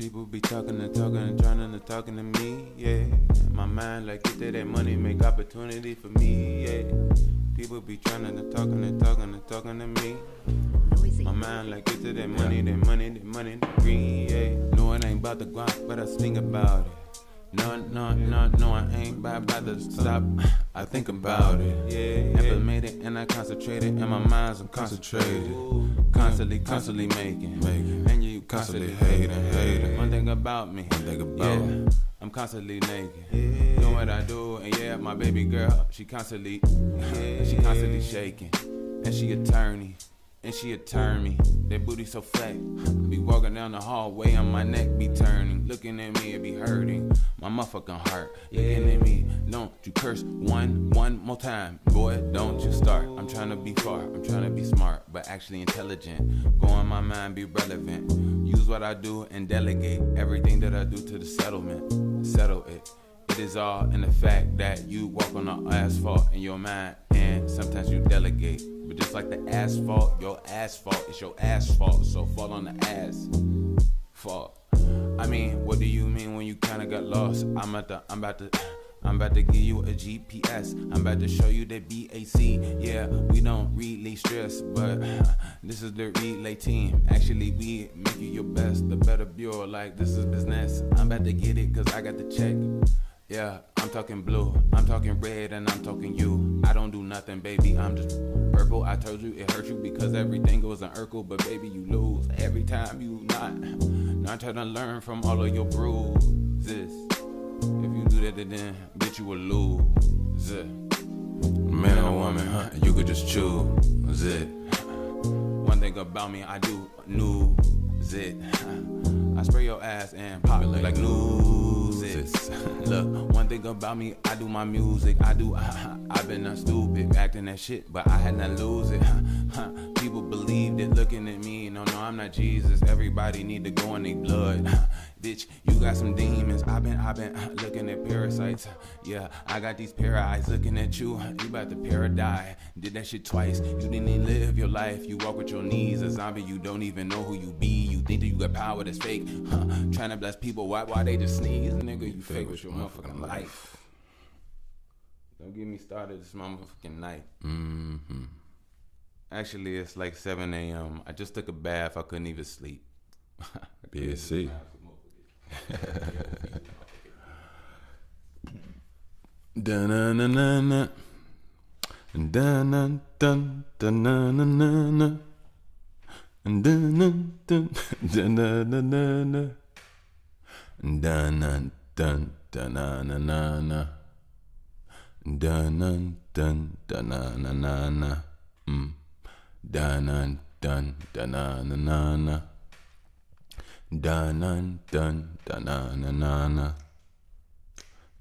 People be talking and talking and trying to talking to me, yeah. My mind like get that money, make opportunity for me, yeah. People be trying to talking and talking and talking to me. My mind like get that money, that money, the green, yeah. No, it ain't about the guap, but I think about it. No, I ain't about to stop. I think about it, yeah. Implemented and I concentrated, and my mind's concentrated. Constantly making, and you constantly hating. One thing about me, yeah, I'm constantly naked. Know what I do, and yeah, my baby girl, she constantly shaking, and she attorney. And she'll turn me, that booty so fat. Be walking down the hallway and my neck be turning. Looking at me, it be hurting. My motherfucking heart, looking at me. Don't you curse one more time. Boy, don't you start. I'm trying to be far, I'm trying to be smart, but actually intelligent. Go on my mind, be relevant. Use what I do and delegate everything that I do to the settlement. Settle it. It is all in the fact that you walk on the asphalt in your mind, and sometimes you delegate. But just like the asphalt, your asphalt is your asphalt. So fall on the ass fault. I mean, what do you mean when you kinda got lost? I'm about to give you a GPS. I'm about to show you the BAC. Yeah, we don't really stress, but this is the relay team. Actually, we make you your best, the better bureau. Like this is business. I'm about to get it 'cause I got the check. Yeah, I'm talking blue, I'm talking red, and I'm talking you. I don't do nothing, baby, I'm just purple. I told you it hurt you because everything goes in Urkel, but baby, you lose every time you not trying to learn from all of your bruises. If you do that, then bitch, you will lose. Man or woman, you could just choose it. One thing about me, I do news it. I spray your ass and pop it like news it. Look, one thing about me, I do my music. I've been stupid, acting that shit, but I had to lose it. People believed it, looking at me. No, I'm not Jesus. Everybody need to go in their blood. Bitch, you got some demons. I've been looking at parasites. Yeah, I got these eyes looking at you. You about to paradise. Did that shit twice. You didn't even live your life. You walk with your knees. A zombie, you don't even know who you be. You think that you got power that's fake. Trying to bless people. Why they just sneeze? Nigga, you fake with your motherfucking life. Don't get me started this motherfucking night. Mm-hmm. Actually, it's like 7 a.m. I just took a bath. I couldn't even sleep. BSC. Da-na-na-na-na. Da-na-dun, da-na-na-na-na. Da-na-dun, da-na-na-na-na. Da-na-dun, da-na-na-na-na. Da-na-dun, da-na-na-na-na. Da-na-dun, da-na-na-na-na. Dun dun dun na na na na.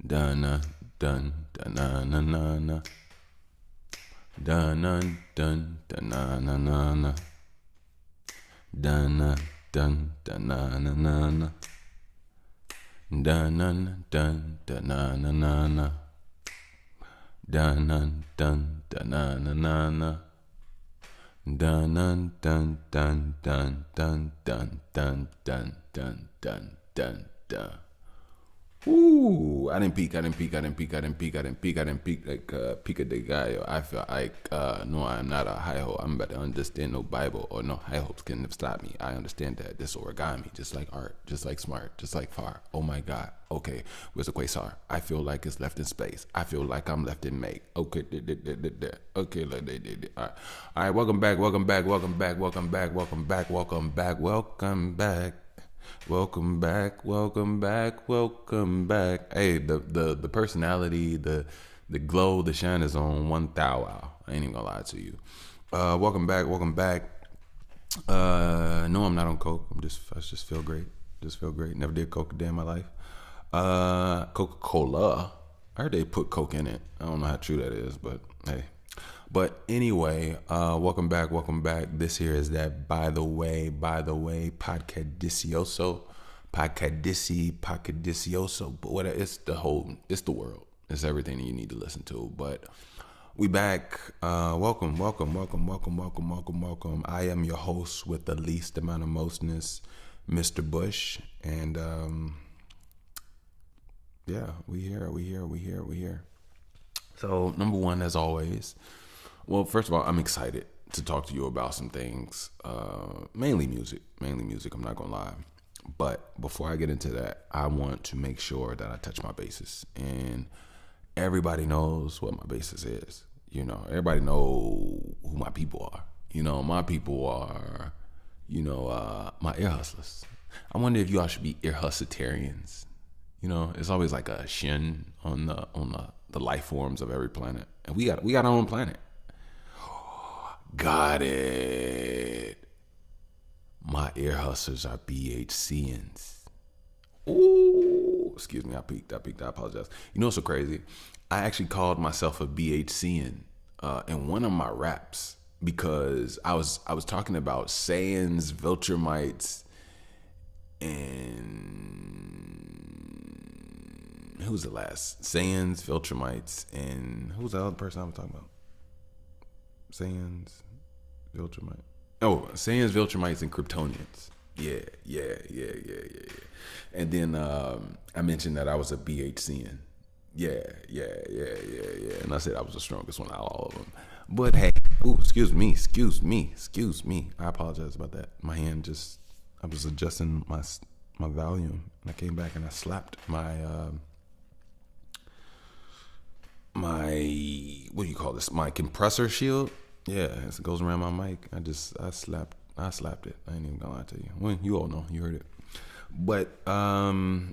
Dun dun dun na na na na. Dun dun dun na na na na. Dun dun dun na na na na. Dun dun dun na na na na. Dun dun dun na na na na. Dun dun dun dun dun dun dun dun dun dun dun dun. Ooh, I didn't peak like Pica de Gallo. I feel like no, I'm not a high hope. I'm about to understand no Bible or no high hopes can stop me. I understand that this origami, just like art, just like smart, just like far. Oh my God. Okay, where's the quasar? I feel like it's left in space. I feel like I'm left in make. Okay, okay, all right. Welcome back. Welcome back. Hey, the personality, the glow, the shine is on 1,000. I ain't even gonna lie to you. Welcome back. No, I'm not on coke. I just feel great. Never did coke a day in my life. Coca-Cola. I heard they put coke in it. I don't know how true that is, but hey. But anyway, welcome back. This here is that by the way, podcadicioso, but what it's the world. It's everything that you need to listen to. But we back. Welcome. I am your host with the least amount of mostness, Mr. Bush, and yeah, we here. So number one, as always, well, first of all, I'm excited to talk to you about some things, mainly music. I'm not gonna lie, but before I get into that, I want to make sure that I touch my bases, and everybody knows what my basis is. Everybody know who my people are. My people are, my ear hustlers. I wonder if y'all should be ear hustletarians. It's always like a shin on the life forms of every planet, and we got our own planet. Got it. My ear hustlers are BHCians. Ooh, excuse me, I peeked. I apologize. You know what's so crazy? I actually called myself a BHCian in one of my raps because I was talking about Sayans, Viltrumites, and who was the last? Sayans, Viltrumites, and who was the other person I was talking about? Sayans, Viltrumite. Oh, Sayans, Viltrumites, and Kryptonians. Yeah. And then I mentioned that I was a BHCian. Yeah. And I said I was the strongest one out of all of them. But hey, excuse me. I apologize about that. My hand I was adjusting my volume, and I came back and I slapped my what do you call this? My compressor shield. Yeah, it goes around my mic. I slapped it. I ain't even gonna lie to you. Well, you all know, you heard it. But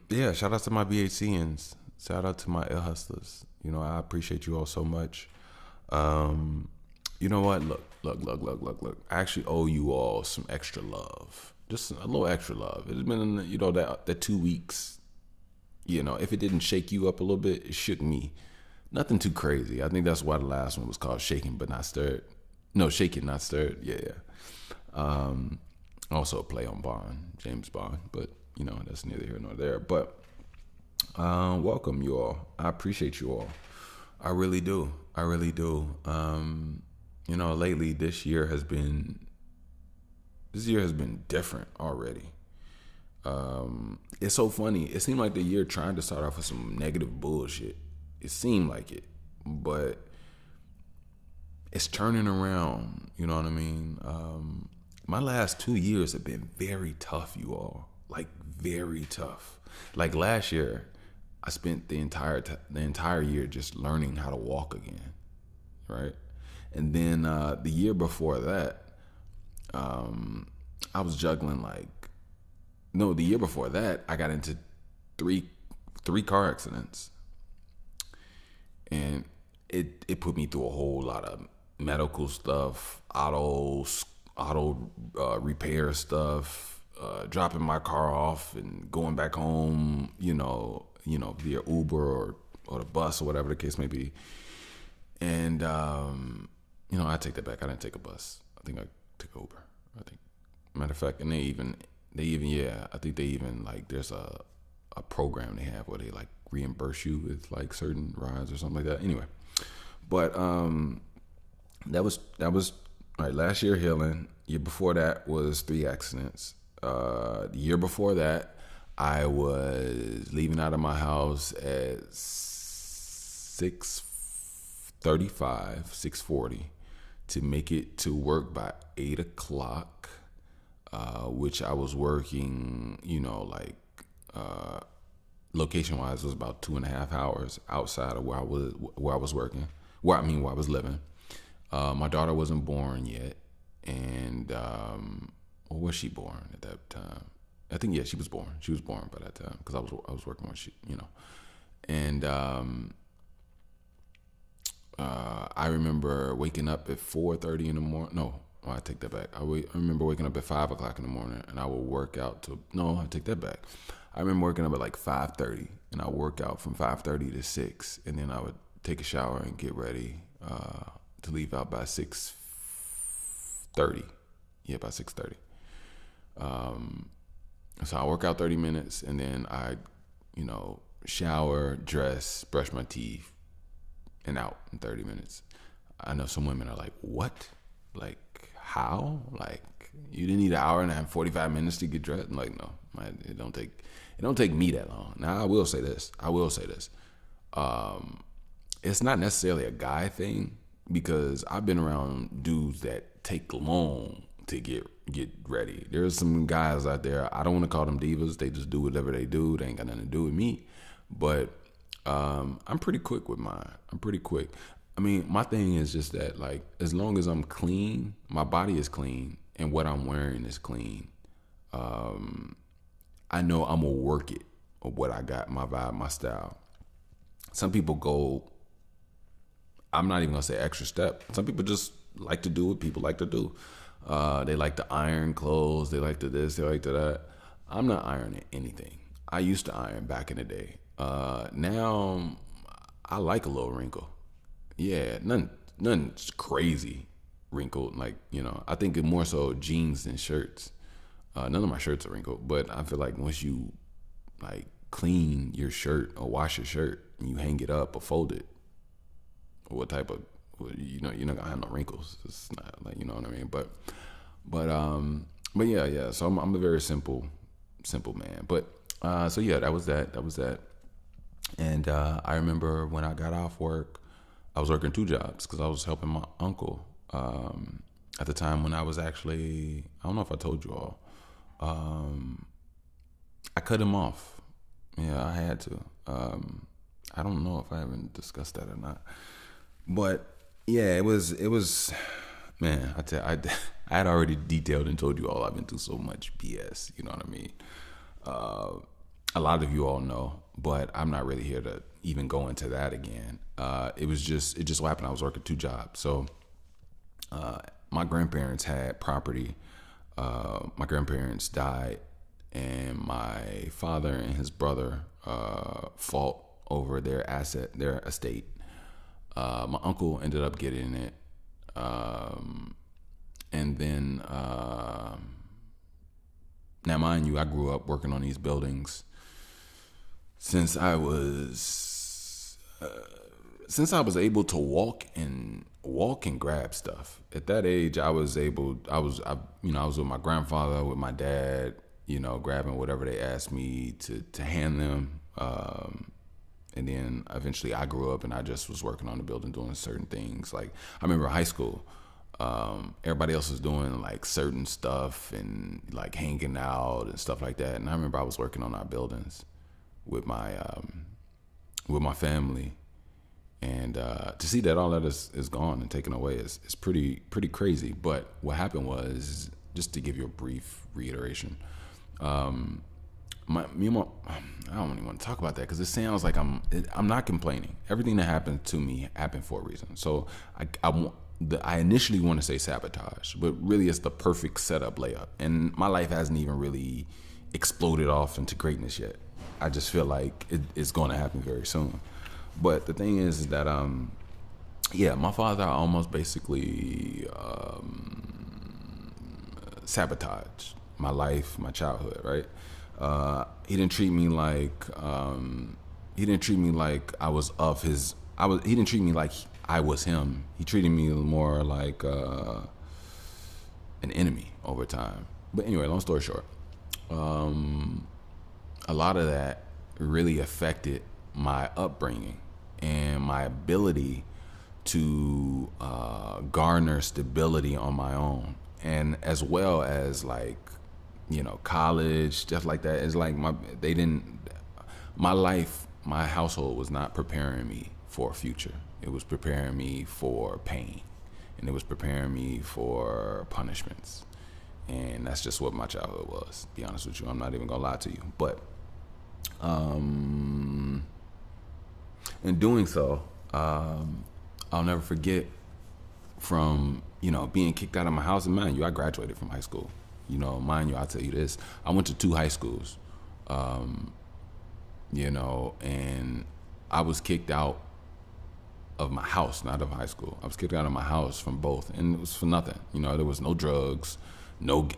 yeah, shout out to my BHCians. Shout out to my ear hustlers. I appreciate you all so much. You know what? Look. I actually owe you all some extra love. Just a little extra love. It's been, that 2 weeks. If it didn't shake you up a little bit, it shook me. Nothing too crazy. I think that's why the last one was called Shaking But Not Stirred. No, Shaking Not Stirred. Yeah. Also a play on Bond, James Bond. But, that's neither here nor there. But welcome, you all. I appreciate you all. I really do. Lately this year has been different already. It's so funny. It seemed like the year tried to start off with some negative bullshit. It seemed like it, but it's turning around. You know what I mean? My last 2 years have been very tough, you all. Like very tough. Like last year, I spent the entire year just learning how to walk again, right? And then the year before that, I was juggling the year before that, I got into three car accidents. And it put me through a whole lot of medical stuff, auto repair stuff, dropping my car off and going back home, via Uber or the bus or whatever the case may be. And I take that back. I didn't take a bus. I think I took Uber. Matter of fact, and I think they even there's a program they have where they reimburse you with certain rides or something like that. Anyway, but that was right. Last year healing. Year before that was 3 accidents. The year before that, I was leaving out of my house at 6:40 to make it to work by 8 o'clock, which I was working, location wise was about 2.5 hours outside of where I was working. Where I was living. My daughter wasn't born yet, and or was she born at that time? I think she was born. She was born by that time because I was working when she, and I remember waking up at 4:30 in the morning. No, I take that back. I remember waking up at 5 o'clock in the morning, and I would work out to. No, I take that back. I remember waking up at 5:30, and I work out from 5:30 to 6, and then I would take a shower and get ready to leave out by 6:30. Yeah, by 6:30. So I work out 30 minutes, and then I, shower, dress, brush my teeth, and out in 30 minutes. I know some women are like, what? how? Like, you didn't need an hour and a half, 45 minutes to get dressed? I'm like, no, it don't take me that long. Now, I will say this. It's not necessarily a guy thing, because I've been around dudes that take long to get ready. There's some guys out there, I don't want to call them divas. They just do whatever they do. They ain't got nothing to do with me. But I'm pretty quick with mine. I'm pretty quick. I mean, my thing is just that, like, as long as I'm clean, my body is clean, and what I'm wearing is clean, I know I'm going to work it, or what I got, my vibe, my style. Some people go, I'm not even going to say extra step. Some people just like to do what people like to do. They like to iron clothes. They like to this. They like to that. I'm not ironing anything. I used to iron back in the day. Now I like a little wrinkle. Yeah, nothing crazy wrinkled. Like, I think it more so jeans than shirts. None of my shirts are wrinkled, but I feel like once you like clean your shirt or wash your shirt and you hang it up or fold it, or what type of, you're not gonna have no wrinkles. It's not like, you know what I mean. But yeah. So I'm a very simple man. But so yeah, that was that. And I remember when I got off work, I was working 2 jobs because I was helping my uncle at the time when I was actually, I don't know if I told you all, I cut him off. Yeah, I had to. I don't know if I haven't discussed that or not, but yeah, it was, man, I had already detailed and told you all I've been through so much BS, you know what I mean? A lot of you all know, but I'm not really here to even go into that again. It just so happened I was working 2 jobs. So my grandparents had property. My grandparents died, and my father and his brother fought over their estate. My uncle ended up getting it. And then, now mind you, I grew up working on these buildings since I was able to walk and grab stuff. At that age, I was with my grandfather, with my dad, grabbing whatever they asked me to hand them. And then eventually I grew up and I just was working on the building doing certain things. Like, I remember high school, everybody else was doing like certain stuff and like hanging out and stuff like that. And I remember I was working on our buildings with my family. And to see that all that is gone and taken away is pretty crazy. But what happened was, just to give you a brief reiteration, me and my, I don't even want to talk about that because it sounds like I'm not complaining. Everything that happened to me happened for a reason. So I initially want to say sabotage, but really it's the perfect setup layup. And my life hasn't even really exploded off into greatness yet. I just feel like it's going to happen very soon. But the thing is that, my father almost basically sabotaged my life, my childhood, right? He didn't treat me like I was of his. He didn't treat me like I was him. He treated me more like an enemy over time. But anyway, long story short, a lot of that really affected my upbringing and my ability to garner stability on my own, and as well as like, college, stuff like that. It's like my household was not preparing me for a future. It was preparing me for pain, and it was preparing me for punishments. And that's just what my childhood was, to be honest with you. I'm not even gonna lie to you. But in doing so, I'll never forget from, being kicked out of my house. And mind you, I graduated from high school. Mind you, I'll tell you this. I went to 2 high schools, and I was kicked out of my house, not of high school. I was kicked out of my house from both, and it was for nothing. There was no drugs,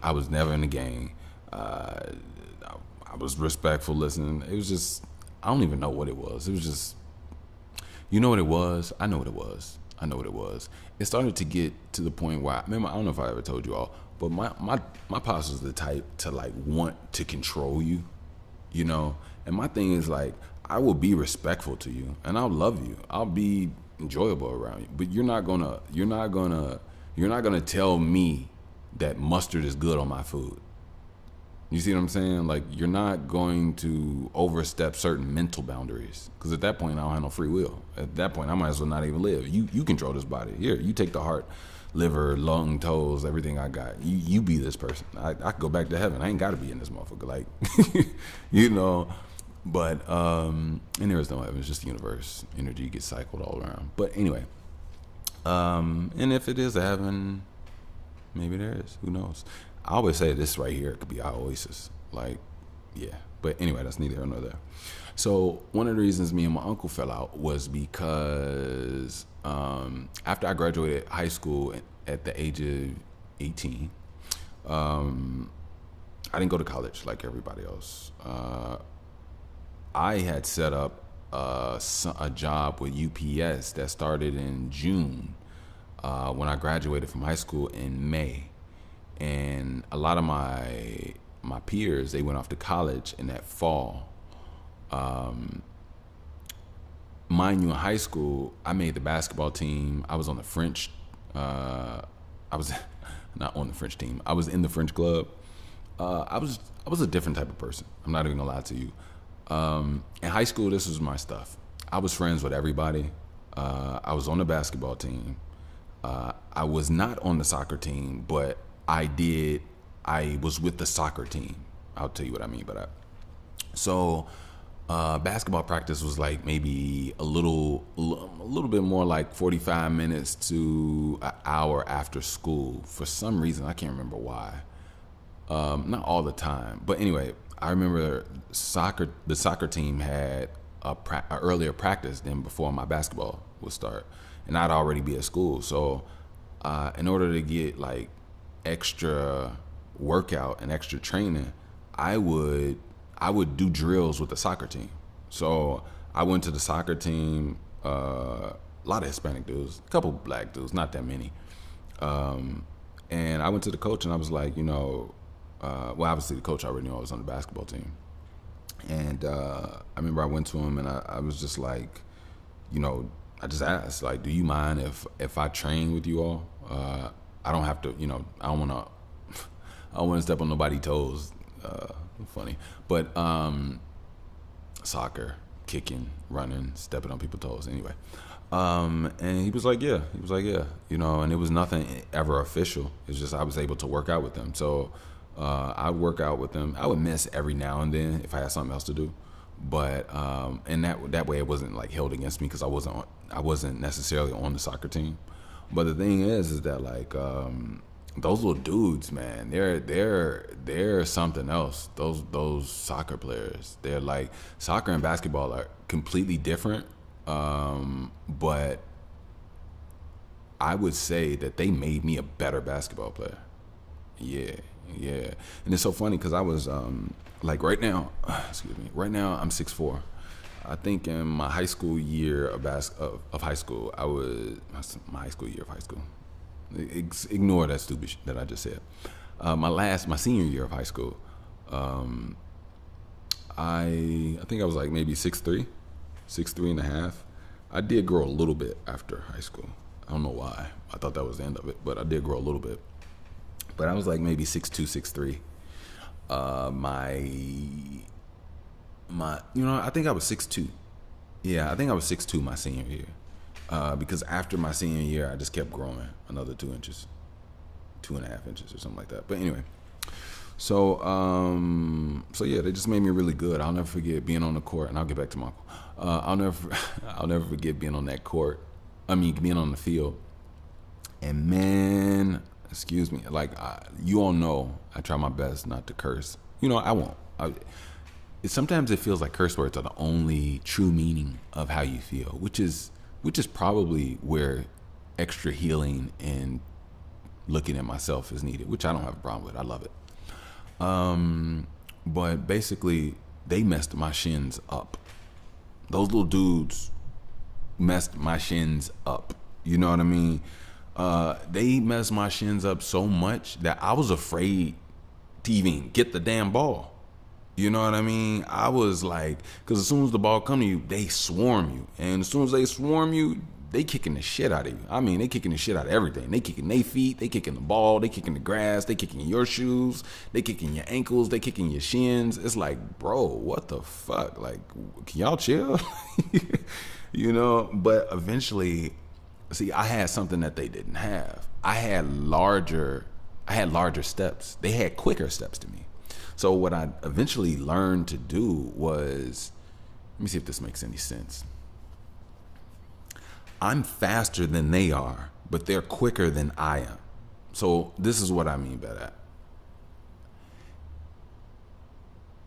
I was never in a gang. I was respectful, listening. It was just, I don't even know what it was. It was just, you know what it was? I know what it was. I know what it was. It started to get to the point where, I don't know if I ever told you all, but my pops was the type to like want to control you, you know? And my thing is like, I will be respectful to you and I'll love you. I'll be enjoyable around you, but you're not gonna tell me that mustard is good on my food. You see what I'm saying? Like, you're not going to overstep certain mental boundaries, because at that point I don't have no free will. At that point I might as well not even live. You control this body. Here, you take the heart, liver, lung, toes, everything I got. You be this person. I could go back to heaven. I ain't got to be in this motherfucker. Like, you know. But and there is no heaven. It's just the universe. Energy gets cycled all around. But anyway, and if it is a heaven, maybe there is. Who knows? I always say this right here could be our oasis. Like, yeah. But anyway, that's neither here nor there. So one of the reasons me and my uncle fell out was because after I graduated high school at the age of 18, I didn't go to college like everybody else. I had set up a job with UPS that started in June when I graduated from high school in May. And a lot of my peers, they went off to college in that fall. Mind you, in high school, I made the basketball team. I was on the French. I was not on the French team. I was in the French club. I was a different type of person. I'm not even gonna lie to you. In high school, this was my stuff. I was friends with everybody. I was on the basketball team. I was not on the soccer team, but I was with the soccer team. I'll tell you what I mean by that. So basketball practice was like maybe a little bit more like 45 minutes to an hour after school. For some reason, I can't remember why. Not all the time, but anyway, I remember the soccer team had a earlier practice than before my basketball would start, and I'd already be at school. So in order to get like extra workout and extra training, I would do drills with the soccer team. So I went to the soccer team, a lot of Hispanic dudes, a couple black dudes, not that many. And I went to the coach and I was like, well, obviously the coach already knew I was on the basketball team. And I remember I went to him and I was just like, I just asked, like, do you mind if I train with you all? I don't have to, I don't want to step on nobody's toes. Funny. But soccer, kicking, running, stepping on people's toes. Anyway. And he was like, yeah. And it was nothing ever official. It's just I was able to work out with them. So I'd work out with them. I would miss every now and then if I had something else to do. But and that way it wasn't like held against me because I wasn't necessarily on the soccer team. But the thing is that like those little dudes, man, they're something else. Those soccer players, they're like, soccer and basketball are completely different. But I would say that they made me a better basketball player. Yeah. And it's so funny because I was like right now I'm 6'4". I think in my high school year of high school, my high school year of high school. Ignore that stupid shit that I just said. My senior year of high school, I think I was like maybe 6'3", 6'3.5". I did grow a little bit after high school. I don't know why. I thought that was the end of it, but I did grow a little bit. But I was like maybe 6'2", 6'3". I think I was 6'2". Yeah, I think I was 6'2" my senior year. Because after my senior year, I just kept growing another 2 inches, 2.5 inches or something like that. But anyway, so yeah, they just made me really good. I'll never forget being on the court, and I'll get back to my uncle. I'll never forget being on that court. Being on the field. And man, excuse me, like you all know, I try my best not to curse. I won't. Sometimes it feels like curse words are the only true meaning of how you feel, which is probably where extra healing and looking at myself is needed, which I don't have a problem with. I love it. But basically, they messed my shins up. Those little dudes messed my shins up. You know what I mean? They messed my shins up so much that I was afraid to even get the damn ball. You know what I mean? I was like, because as soon as the ball come to you, they swarm you. And as soon as they swarm you, they kicking the shit out of you. I mean, they kicking the shit out of everything. They kicking their feet, they kicking the ball, they kicking the grass, they kicking your shoes, they kicking your ankles, they kicking your shins. It's like, bro, what the fuck? Like, can y'all chill? You know? But eventually, see, I had something that they didn't have. I had larger steps. They had quicker steps to me. So what I eventually learned to do was, let me see if this makes any sense. I'm faster than they are, but they're quicker than I am. So this is what I mean by that.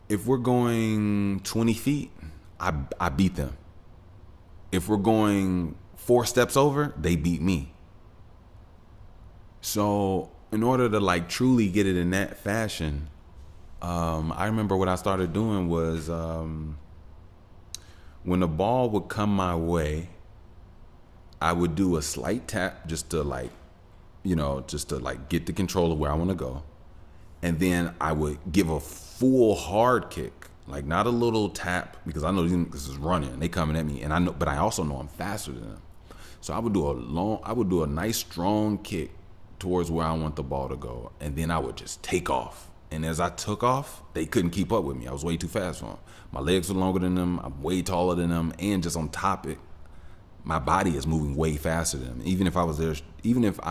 If we're going 20 feet, I beat them. If we're going 4 steps over, they beat me. So in order to like truly get it in that fashion, I remember what I started doing was when the ball would come my way, I would do a slight tap just to like, get the control of where I want to go. And then I would give a full hard kick, like not a little tap, because I know this is running. They coming at me, and I know, but I also know I'm faster than them. So I would do a nice strong kick towards where I want the ball to go, and then I would just take off. And as I took off, they couldn't keep up with me. I was way too fast for them. My legs were longer than them. I'm way taller than them. And just on top of it, my body is moving way faster than them. Even if I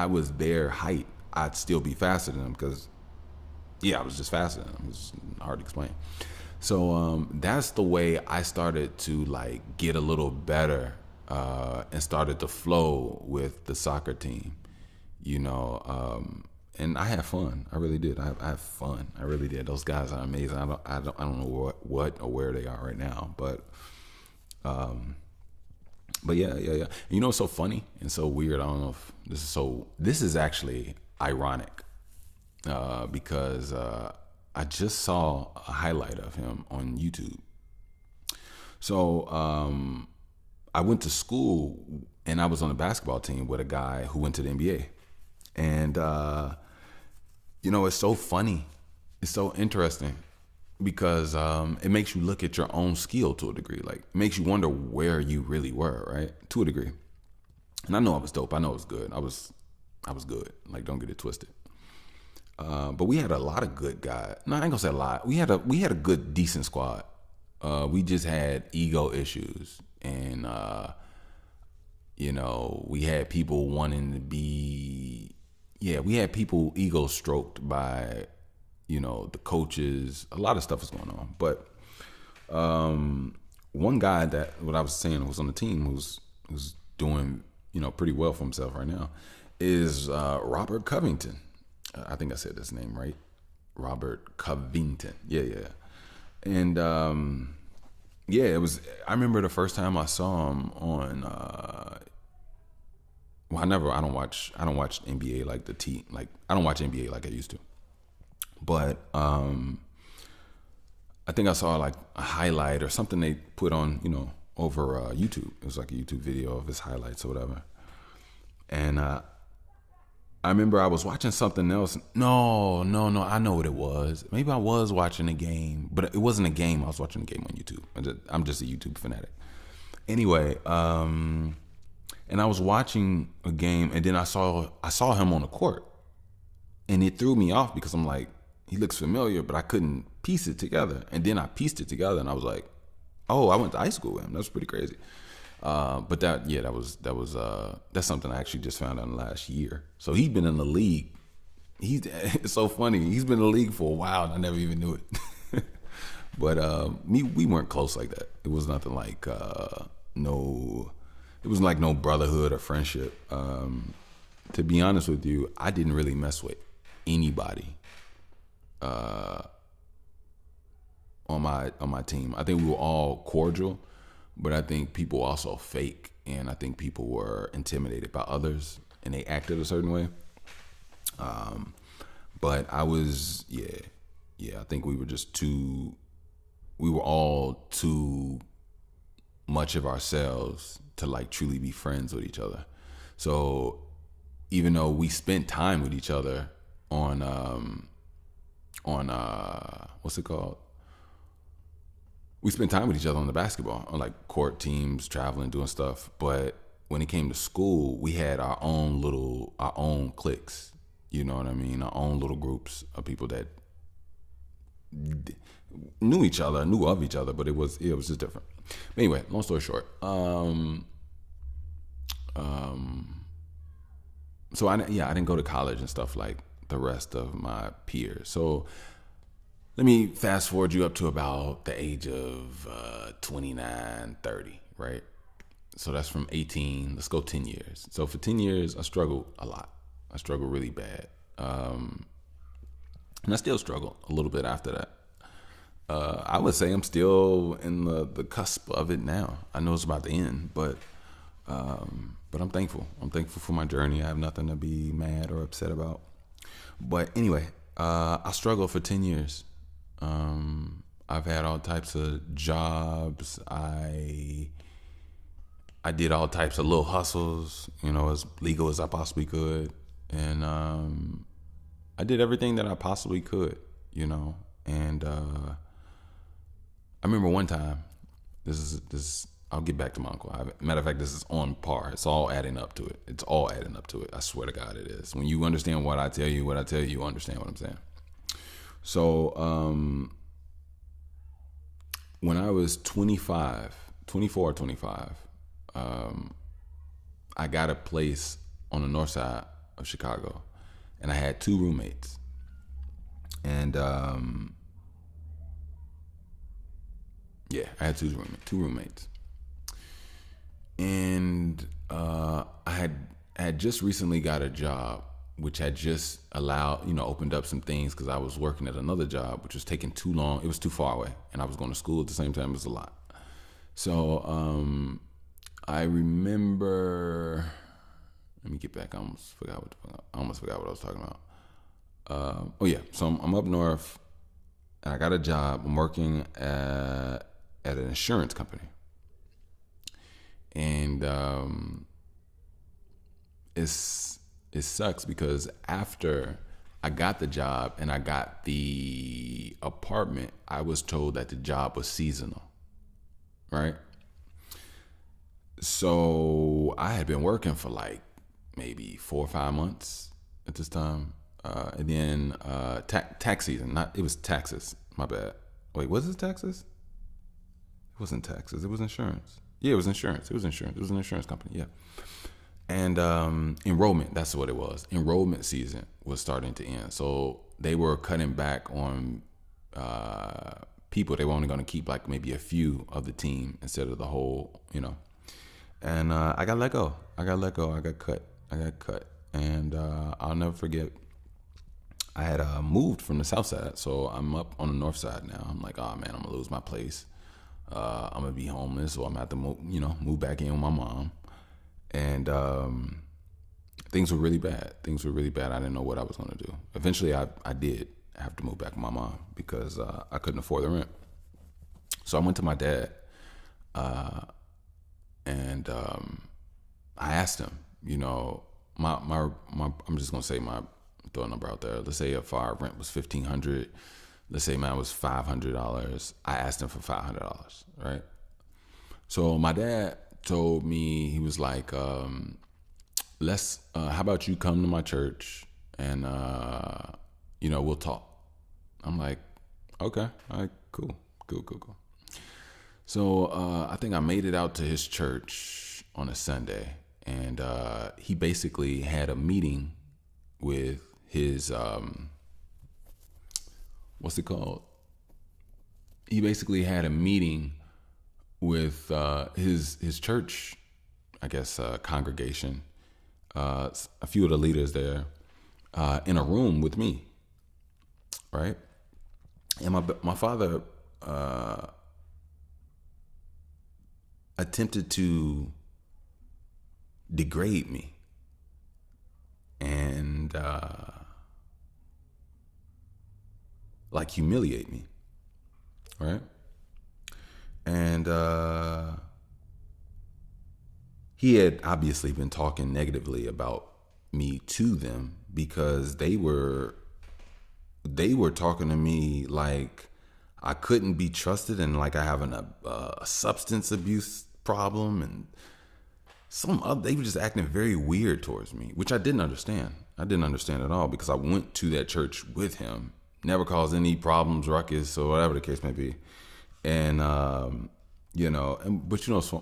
was their height, I'd still be faster than them because, I was just faster than them. It's hard to explain. So that's the way I started to like get a little better and started to flow with the soccer team, and I had fun. I really did. I have fun. I really did. Those guys are amazing. I don't know what or where they are right now, but yeah. You know, it's so funny and so weird. I don't know if this is actually ironic because I just saw a highlight of him on YouTube. So I went to school and I was on a basketball team with a guy who went to the NBA. And, it's so funny. It's so interesting because it makes you look at your own skill to a degree. Like, it makes you wonder where you really were, right? To a degree. And I know I was dope. I know I was good. I was good. Like, don't get it twisted. But we had a lot of good guys. No, I ain't gonna say a lot. We had a good, decent squad. We just had ego issues, and we had people wanting to be. Yeah, we had people ego stroked by, the coaches. A lot of stuff was going on. But one guy that what I was saying was on the team who's doing pretty well for himself right now is Robert Covington. I think I said his name right. Robert Covington. Yeah. And it was. I remember the first time I saw him on. I don't watch NBA like the team. Like I don't watch NBA like I used to. But I think I saw like a highlight or something they put on over YouTube. It was like a YouTube video of his highlights or whatever. And I remember I was watching something else. No, I know what it was. Maybe I was watching a game, but it wasn't a game. I was watching a game on YouTube. I'm just a YouTube fanatic. Anyway, and I was watching a game, and then I saw him on the court, and it threw me off because I'm like, he looks familiar, but I couldn't piece it together. And then I pieced it together, and I was like, oh, I went to high school with him. That's pretty crazy. But that's something I actually just found out in the last year. So he's been in the league. It's so funny. He's been in the league for a while, and I never even knew it. But we weren't close like that. It was nothing like it was like no brotherhood or friendship. To be honest with you, I didn't really mess with anybody on my team. I think we were all cordial. But I think people also fake, and I think people were intimidated by others, and they acted a certain way. But I was, I think we were all too much of ourselves to like truly be friends with each other. So even though we spent time with each other on what's it called? We spent time with each other on the basketball, on like court teams, traveling, doing stuff. But when it came to school, we had our own cliques. You know what I mean? Our own little groups of people that knew each other, knew of each other, but it was just different. But anyway, long story short, so I didn't go to college and stuff like the rest of my peers. So let me fast forward you up to about the age of 29, 30, right? So that's from 18, let's go 10 years. So for 10 years, I struggled a lot. I struggled really bad. And I still struggle a little bit after that. I would say I'm still in the cusp of it now. I know it's about to end, but I'm thankful. I'm thankful for my journey. I have nothing to be mad or upset about. But anyway, I struggled for 10 years. I've had all types of jobs. I did all types of little hustles, as legal as I possibly could. And I did everything that I possibly could, And I remember one time, I'll get back to my uncle. Matter of fact, this is on par. It's all adding up to it. It's all adding up to it. I swear to God it is. When you understand what I tell you, you understand what I'm saying. So when I was 24 or 25, I got a place on the north side of Chicago, and I had 2 roommates. And I had two roommates. And I had just recently got a job, which had just opened up some things because I was working at another job, which was taking too long. It was too far away, and I was going to school at the same time. It was a lot. So I remember. Let me get back. I almost forgot what I was talking about. So I'm up north, and I got a job. I'm working at an insurance company, and it sucks because after I got the job and I got the apartment, I was told that the job was seasonal, right? So I had been working for like maybe 4 or 5 months at this time. And then tax season, it was taxes, my bad. Wait, was it taxes? It wasn't taxes, it was insurance. Yeah, it was insurance. It was an insurance company, yeah. And enrollment, that's what it was. Enrollment season was starting to end. So they were cutting back on people. They were only going to keep like maybe a few of the team instead of the whole, And I got let go. I got cut. And I'll never forget, I had moved from the south side. So I'm up on the north side now. I'm like, oh man, I'm going to lose my place. I'm going to be homeless, so I'm going to have to move back in with my mom. And things were really bad. I didn't know what I was going to do. Eventually, I did have to move back with my mom because I couldn't afford the rent. So I went to my dad, and I asked him, my I'm just going to say throw a number out there. Let's say if our rent was $1,500, let's say mine was $500. I asked him for $500, right? So my dad told me, he was like, how about you come to my church and, we'll talk. I'm like, okay, all right, cool. So I think I made it out to his church on a Sunday, and he basically had a meeting with his, what's it called? He basically had a meeting with his church, I guess, congregation, a few of the leaders there, in a room with me, right? And my father attempted to degrade me and like humiliate me, right? And he had obviously been talking negatively about me to them, because they were talking to me like I couldn't be trusted, and like I have a substance abuse problem, and they were just acting very weird towards me, which I didn't understand. I didn't understand at all, because I went to that church with him, never caused any problems, ruckus, or whatever the case may be. And but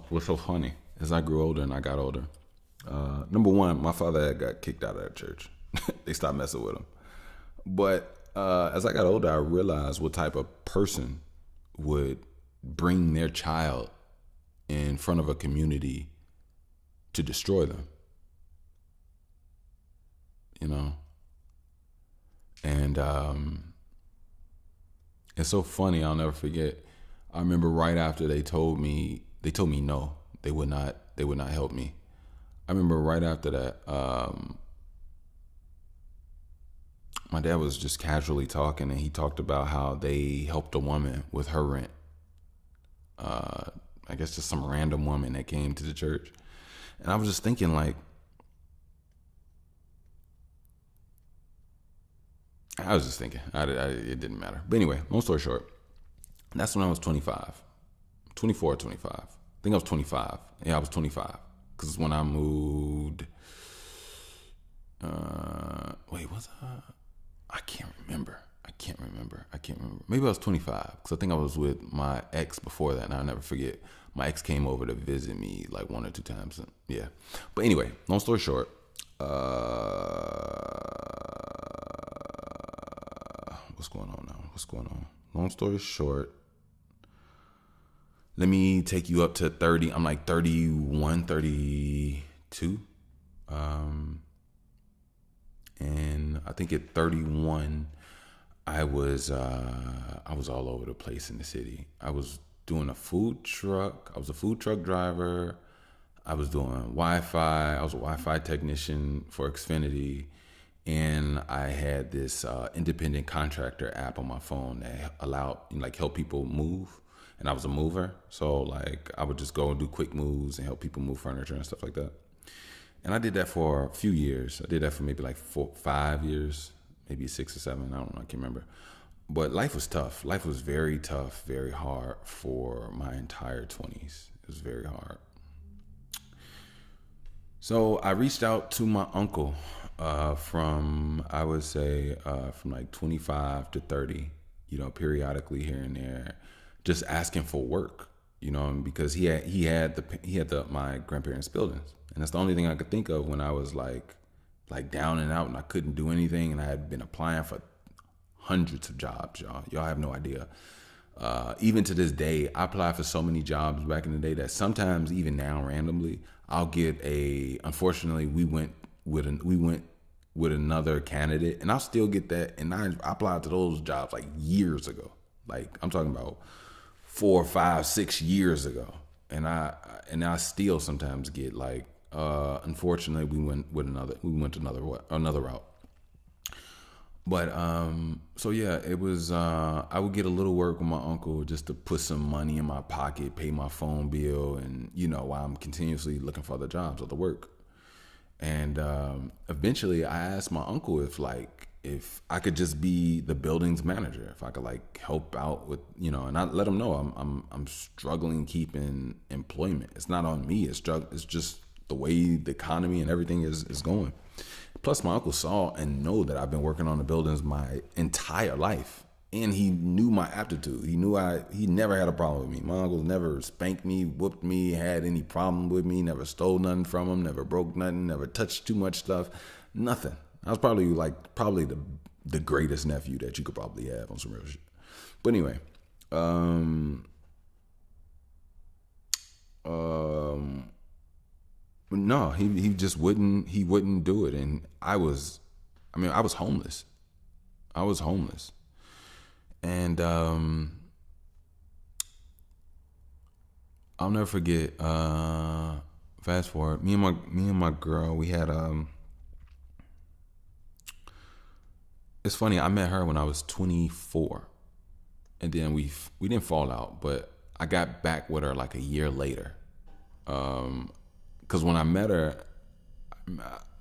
what's so funny? As I grew older and I got older, number one, my father had got kicked out of that church. They stopped messing with him. But as I got older, I realized what type of person would bring their child in front of a community to destroy them. And it's so funny. I'll never forget. I remember right after they told me no, they would not help me. I remember right after that, my dad was just casually talking, and he talked about how they helped a woman with her rent. I guess just some random woman that came to the church. And I was just thinking, like, it didn't matter. But anyway, long story short, that's when I was 25, 24 or 25. I think I was 25. Yeah, I was 25. Because when I moved, was I? I can't remember. Maybe I was 25, because I think I was with my ex before that, and I'll never forget. My ex came over to visit me like 1 or 2 times. Yeah. But anyway, long story short, what's going on now? Long story short, let me take you up to 30. I'm like 31, 32. And I think at 31, I was all over the place in the city. I was doing a food truck. I was a food truck driver. I was doing Wi-Fi. I was a Wi-Fi technician for Xfinity. And I had this independent contractor app on my phone that allowed, help people move. And I was a mover. So, I would just go and do quick moves and help people move furniture and stuff like that. And I did that for a few years. I did that for maybe 5 years, maybe 6 or 7. I don't know. I can't remember. But life was tough. Life was very tough, very hard for my entire 20s. It was very hard. So I reached out to my uncle from 25 to 30, periodically here and there, just asking for work, because he had my grandparents' buildings. And that's the only thing I could think of when I was like down and out and I couldn't do anything, and I had been applying for hundreds of jobs, y'all. Y'all have no idea. Even to this day, I applied for so many jobs back in the day that sometimes, even now, randomly, I'll get unfortunately, we went with another candidate, and I'll still get that. And I applied to those jobs years ago. I'm talking about 4, 5, 6 years ago. And I still sometimes get unfortunately, we went another route. But so yeah, it was I would get a little work with my uncle just to put some money in my pocket, pay my phone bill, and while I'm continuously looking for other jobs, other work. And eventually I asked my uncle if I could just be the building's manager, if I could help out with, and I let him know I'm struggling keeping employment. It's not on me. It's just the way the economy and everything is going. Plus, my uncle saw and know that I've been working on the buildings my entire life, and he knew my aptitude. He knew he never had a problem with me. My uncle never spanked me, whooped me, had any problem with me, never stole nothing from him, never broke nothing, never touched too much stuff, nothing. I was probably the greatest nephew that you could probably have on some real shit. But anyway, no, he just wouldn't do it. And I was homeless. And I'll never forget, fast forward, me and my girl, we had it's funny, I met her when I was 24. And then we didn't fall out, but I got back with her a year later. because when I met her,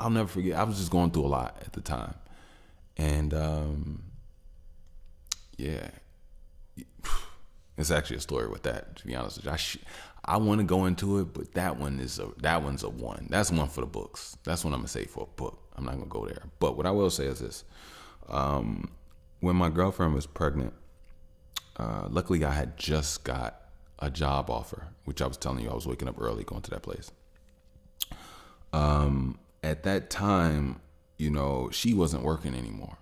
I'll never forget. I was just going through a lot at the time, and yeah, it's actually a story with that. To be honest with you, I want to go into it, but that one's a one. That's one for the books. That's what I'm gonna say for a book. I'm not gonna go there. But what I will say is this: when my girlfriend was pregnant, luckily I had just got a job offer, which I was telling you I was waking up early going to that place. At that time, you know, she wasn't working anymore.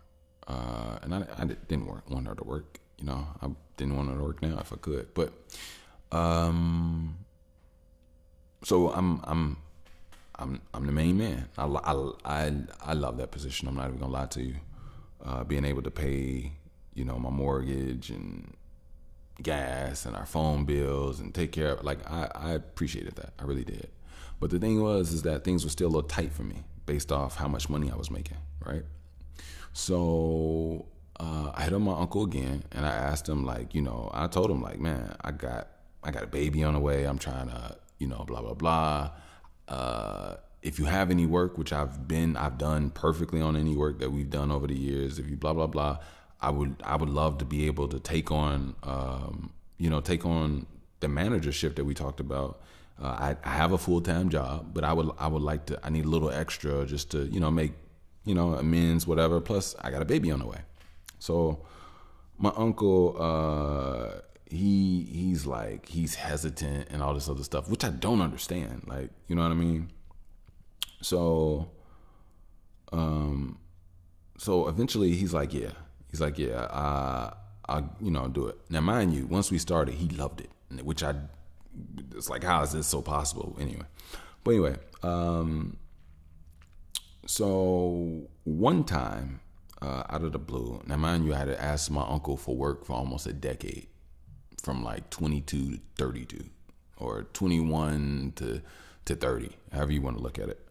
And I didn't want her to work, you know, I didn't want her to work now if I could, but, so I'm the main man. I love that position. I'm not even gonna lie to you. Being able to pay, you know, my mortgage and gas and our phone bills and take care of it. Like I appreciated that. I really did. But the thing is that things were still a little tight for me based off how much money I was making, right? So I hit on my uncle again, and I asked him, like, you know, I told him, like, man, I got a baby on the way. I'm trying to, you know, blah, blah, blah. If you have any work, which I've done perfectly on any work that we've done over the years, if you blah, blah, blah, I would love to be able to take on the managership that we talked about. I have a full-time job, but I would like to, I need a little extra just to, you know, make, you know, amends, whatever. Plus I got a baby on the way. So my uncle, he's hesitant and all this other stuff, which I don't understand. Like, you know what I mean? So eventually he's like, yeah, I'll, you know, do it. Now, mind you, once we started, he loved it, which it's like, how is this so possible? But anyway, so one time, out of the blue, now mind you, I had to ask my uncle for work for almost a decade, from like 22 to 32, or 21 to 30, however you want to look at it,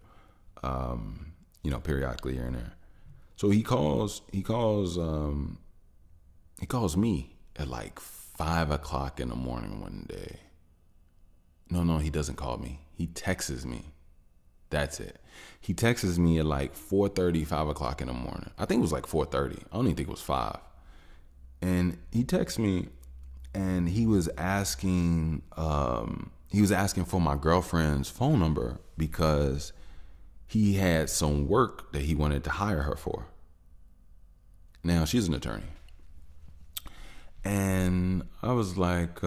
you know, periodically here and there. So he calls me at like 5 o'clock in the morning one day. No, he doesn't call me. He texts me. That's it. He texts me at like 4:30, 5 o'clock in the morning. I think it was like 4:30. I don't even think it was 5. And he texts me, and he was asking for my girlfriend's phone number because he had some work that he wanted to hire her for. Now, she's an attorney. And I was like,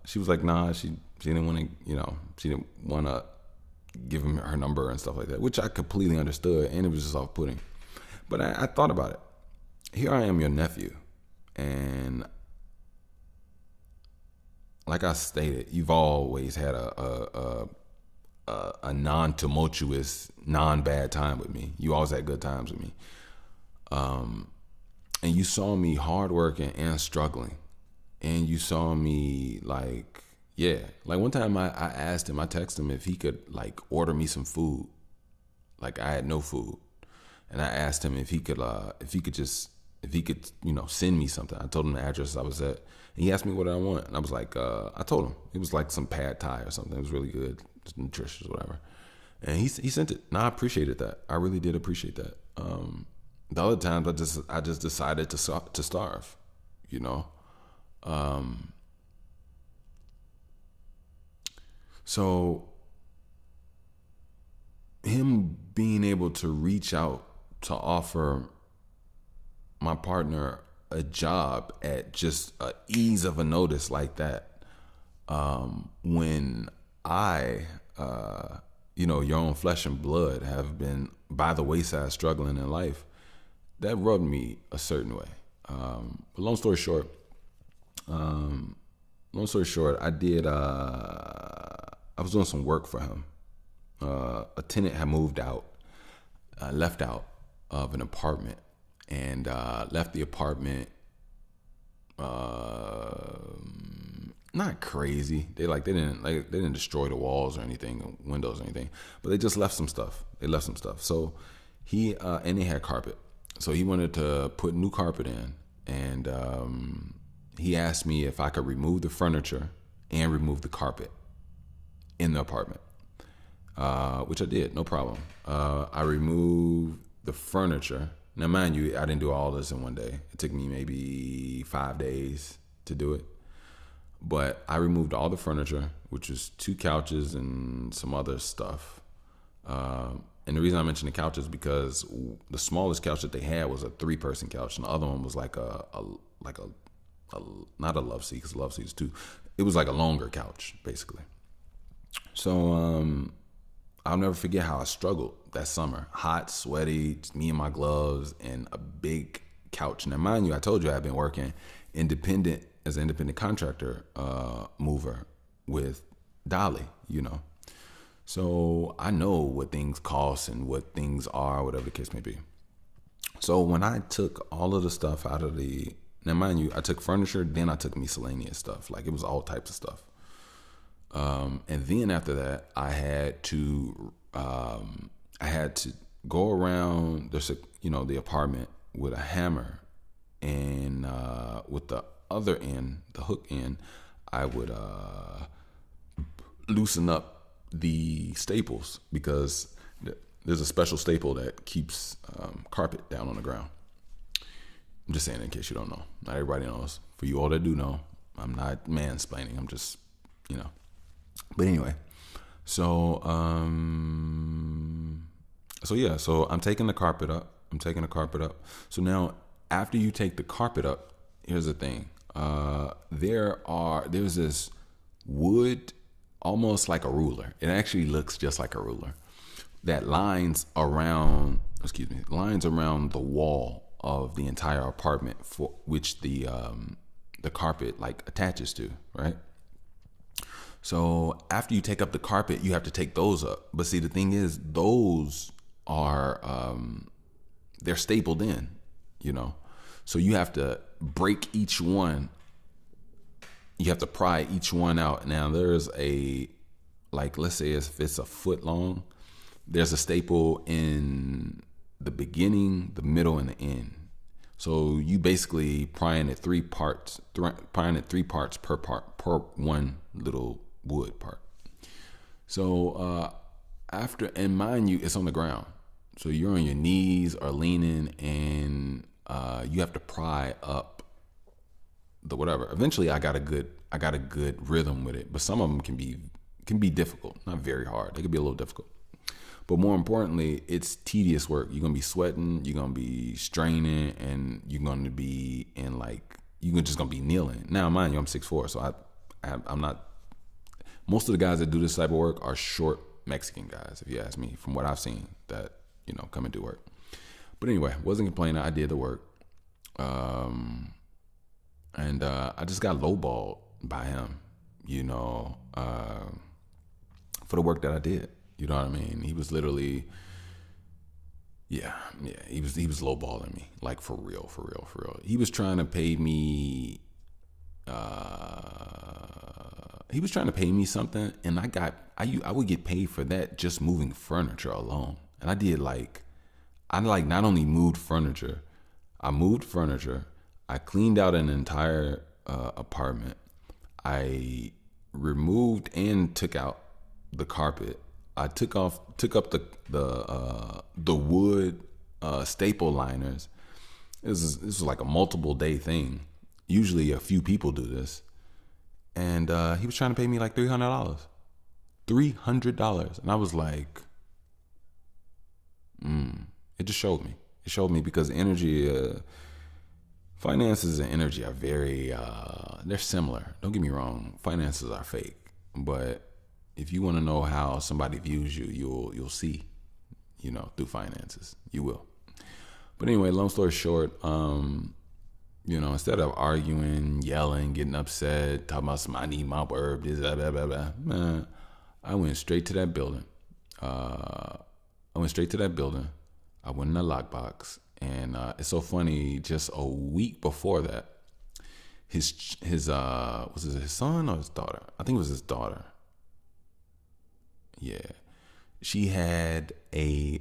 she was like, nah, she didn't want to, you know, she didn't want to give him her number and stuff like that, which I completely understood, and it was just off-putting. But I thought about it. Here I am, your nephew, and like I stated, you've always had a non-tumultuous, non-bad time with me. You always had good times with me. And you saw me hardworking and struggling. And you saw me like, yeah. Like one time I asked him, I texted him if he could like order me some food. Like I had no food. And I asked him if he could, you know, send me something. I told him the address I was at. And he asked me what I want. And I was like, I told him. It was like some pad thai or something. It was really good. Just nutritious, whatever. And he sent it. And I appreciated that. I really did appreciate that. The other times I just decided to starve, you know. So him being able to reach out to offer my partner a job at just a ease of a notice like that, when I, you know, your own flesh and blood have been by the wayside struggling in life, that rubbed me a certain way. But long story short, I was doing some work for him. A tenant had moved out, left out of an apartment, and left the apartment not crazy. They didn't destroy the walls or anything, windows or anything, but they just left some stuff. So he and they had carpet. So he wanted to put new carpet in, and he asked me if I could remove the furniture and remove the carpet in the apartment. which I did, no problem. I removed the furniture. Now, mind you, I didn't do all this in one day. It took me maybe 5 days to do it. But I removed all the furniture, which was 2 couches and some other stuff. And the reason I mentioned the couch is because the smallest couch that they had was a 3-person couch, and the other one was like a not a love seat, because love seat is 2. It was like a longer couch, basically. So I'll never forget how I struggled that summer. Hot, sweaty, just me and my gloves and a big couch. Now, mind you, I told you I've been working as an independent contractor mover with Dolly, So I know what things cost and what things are, whatever the case may be. So when I took all of the stuff out of now mind you, I took furniture, then I took miscellaneous stuff. Like, it was all types of stuff. And then after that, I had to go around the apartment with a hammer, and with the other end, the hook end, I would loosen up the staples, because there's a special staple that keeps carpet down on the ground. I'm just saying in case you don't know. Not everybody knows. For you all that do know, I'm not mansplaining. I'm just, But anyway, so I'm taking the carpet up. So now, after you take the carpet up, here's the thing. There's this wood, almost like a ruler. It actually looks just like a ruler, that lines around the wall of the entire apartment, for which the carpet attaches to, right? So after you take up the carpet, you have to take those up. But see, the thing is, those are they're stapled in, So you have to break each one. You have to pry each one out. Now there's let's say if it's a foot long, there's a staple in the beginning, the middle, and the end. So you basically prying it 3 parts per one little wood part. So and mind you, it's on the ground. So you're on your knees or leaning, and you have to pry up the whatever. Eventually, I got a good rhythm with it, but some of them can be difficult. Not very hard. They can be a little difficult. But more importantly, it's tedious work. You're gonna be sweating. You're gonna be straining, and you're gonna be you're just gonna be kneeling. Now, mind you, I'm 6'4", so I'm not. Most of the guys that do this type of work are short Mexican guys, if you ask me, from what I've seen that come and do work. But anyway, wasn't complaining. I did the work, and I just got lowballed by him, for the work that I did. You know what I mean? He was literally, he was lowballing me, like for real. He was trying to pay me, something, and I would get paid for that just moving furniture alone. And I did not only moved furniture, I cleaned out an entire apartment. I removed and took out the carpet. I took up the wood staple liners. This was like a multiple day thing. Usually a few people do this. And he was trying to pay me like $300. $300. And I was like, it just showed me. It showed me because finances and energy are very, they're similar. Don't get me wrong. Finances are fake. But if you want to know how somebody views you, you'll see, through finances. You will. But anyway, long story short, instead of arguing, yelling, getting upset, talking about I need my word, this, blah, blah, blah, blah, man, I went straight to that building. I went in the lockbox, and it's so funny. Just a week before that, his was it his son or his daughter? I think it was his daughter. Yeah, she had a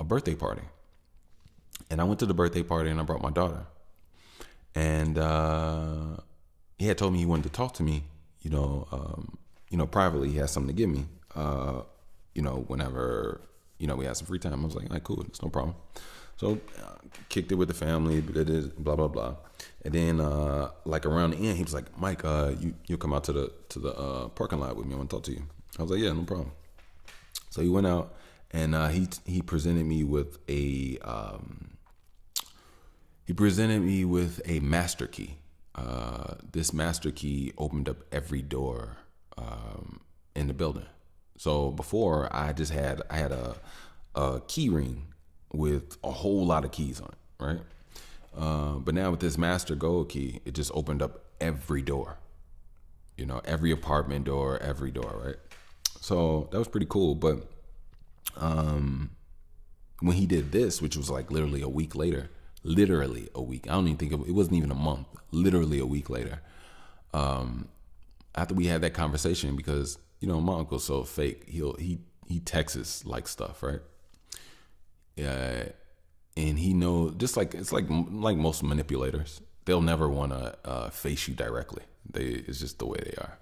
birthday party, and I went to the birthday party, and I brought my daughter. And he had told me he wanted to talk to me, privately. He had something to give me. whenever, we had some free time, I was like, all right, cool, it's no problem. So kicked it with the family, blah, blah, blah. And then like around the end, he was like, Mike, you'll come out to the parking lot with me. I want to talk to you. I was like, yeah, no problem. So he went out and he presented me with a master key. This master key opened up every door in the building. So before I had a key ring with a whole lot of keys on it, right? But now with this master gold key, it just opened up every door, every apartment door, every door, right? So that was pretty cool. But when he did this, which was like literally a week later, I don't even think it wasn't even a month, literally a week later, after we had that conversation, because my uncle's so fake, he texts like stuff, right? Yeah, and he knows, just like it's like most manipulators, they'll never want to face you directly. It's just the way they are.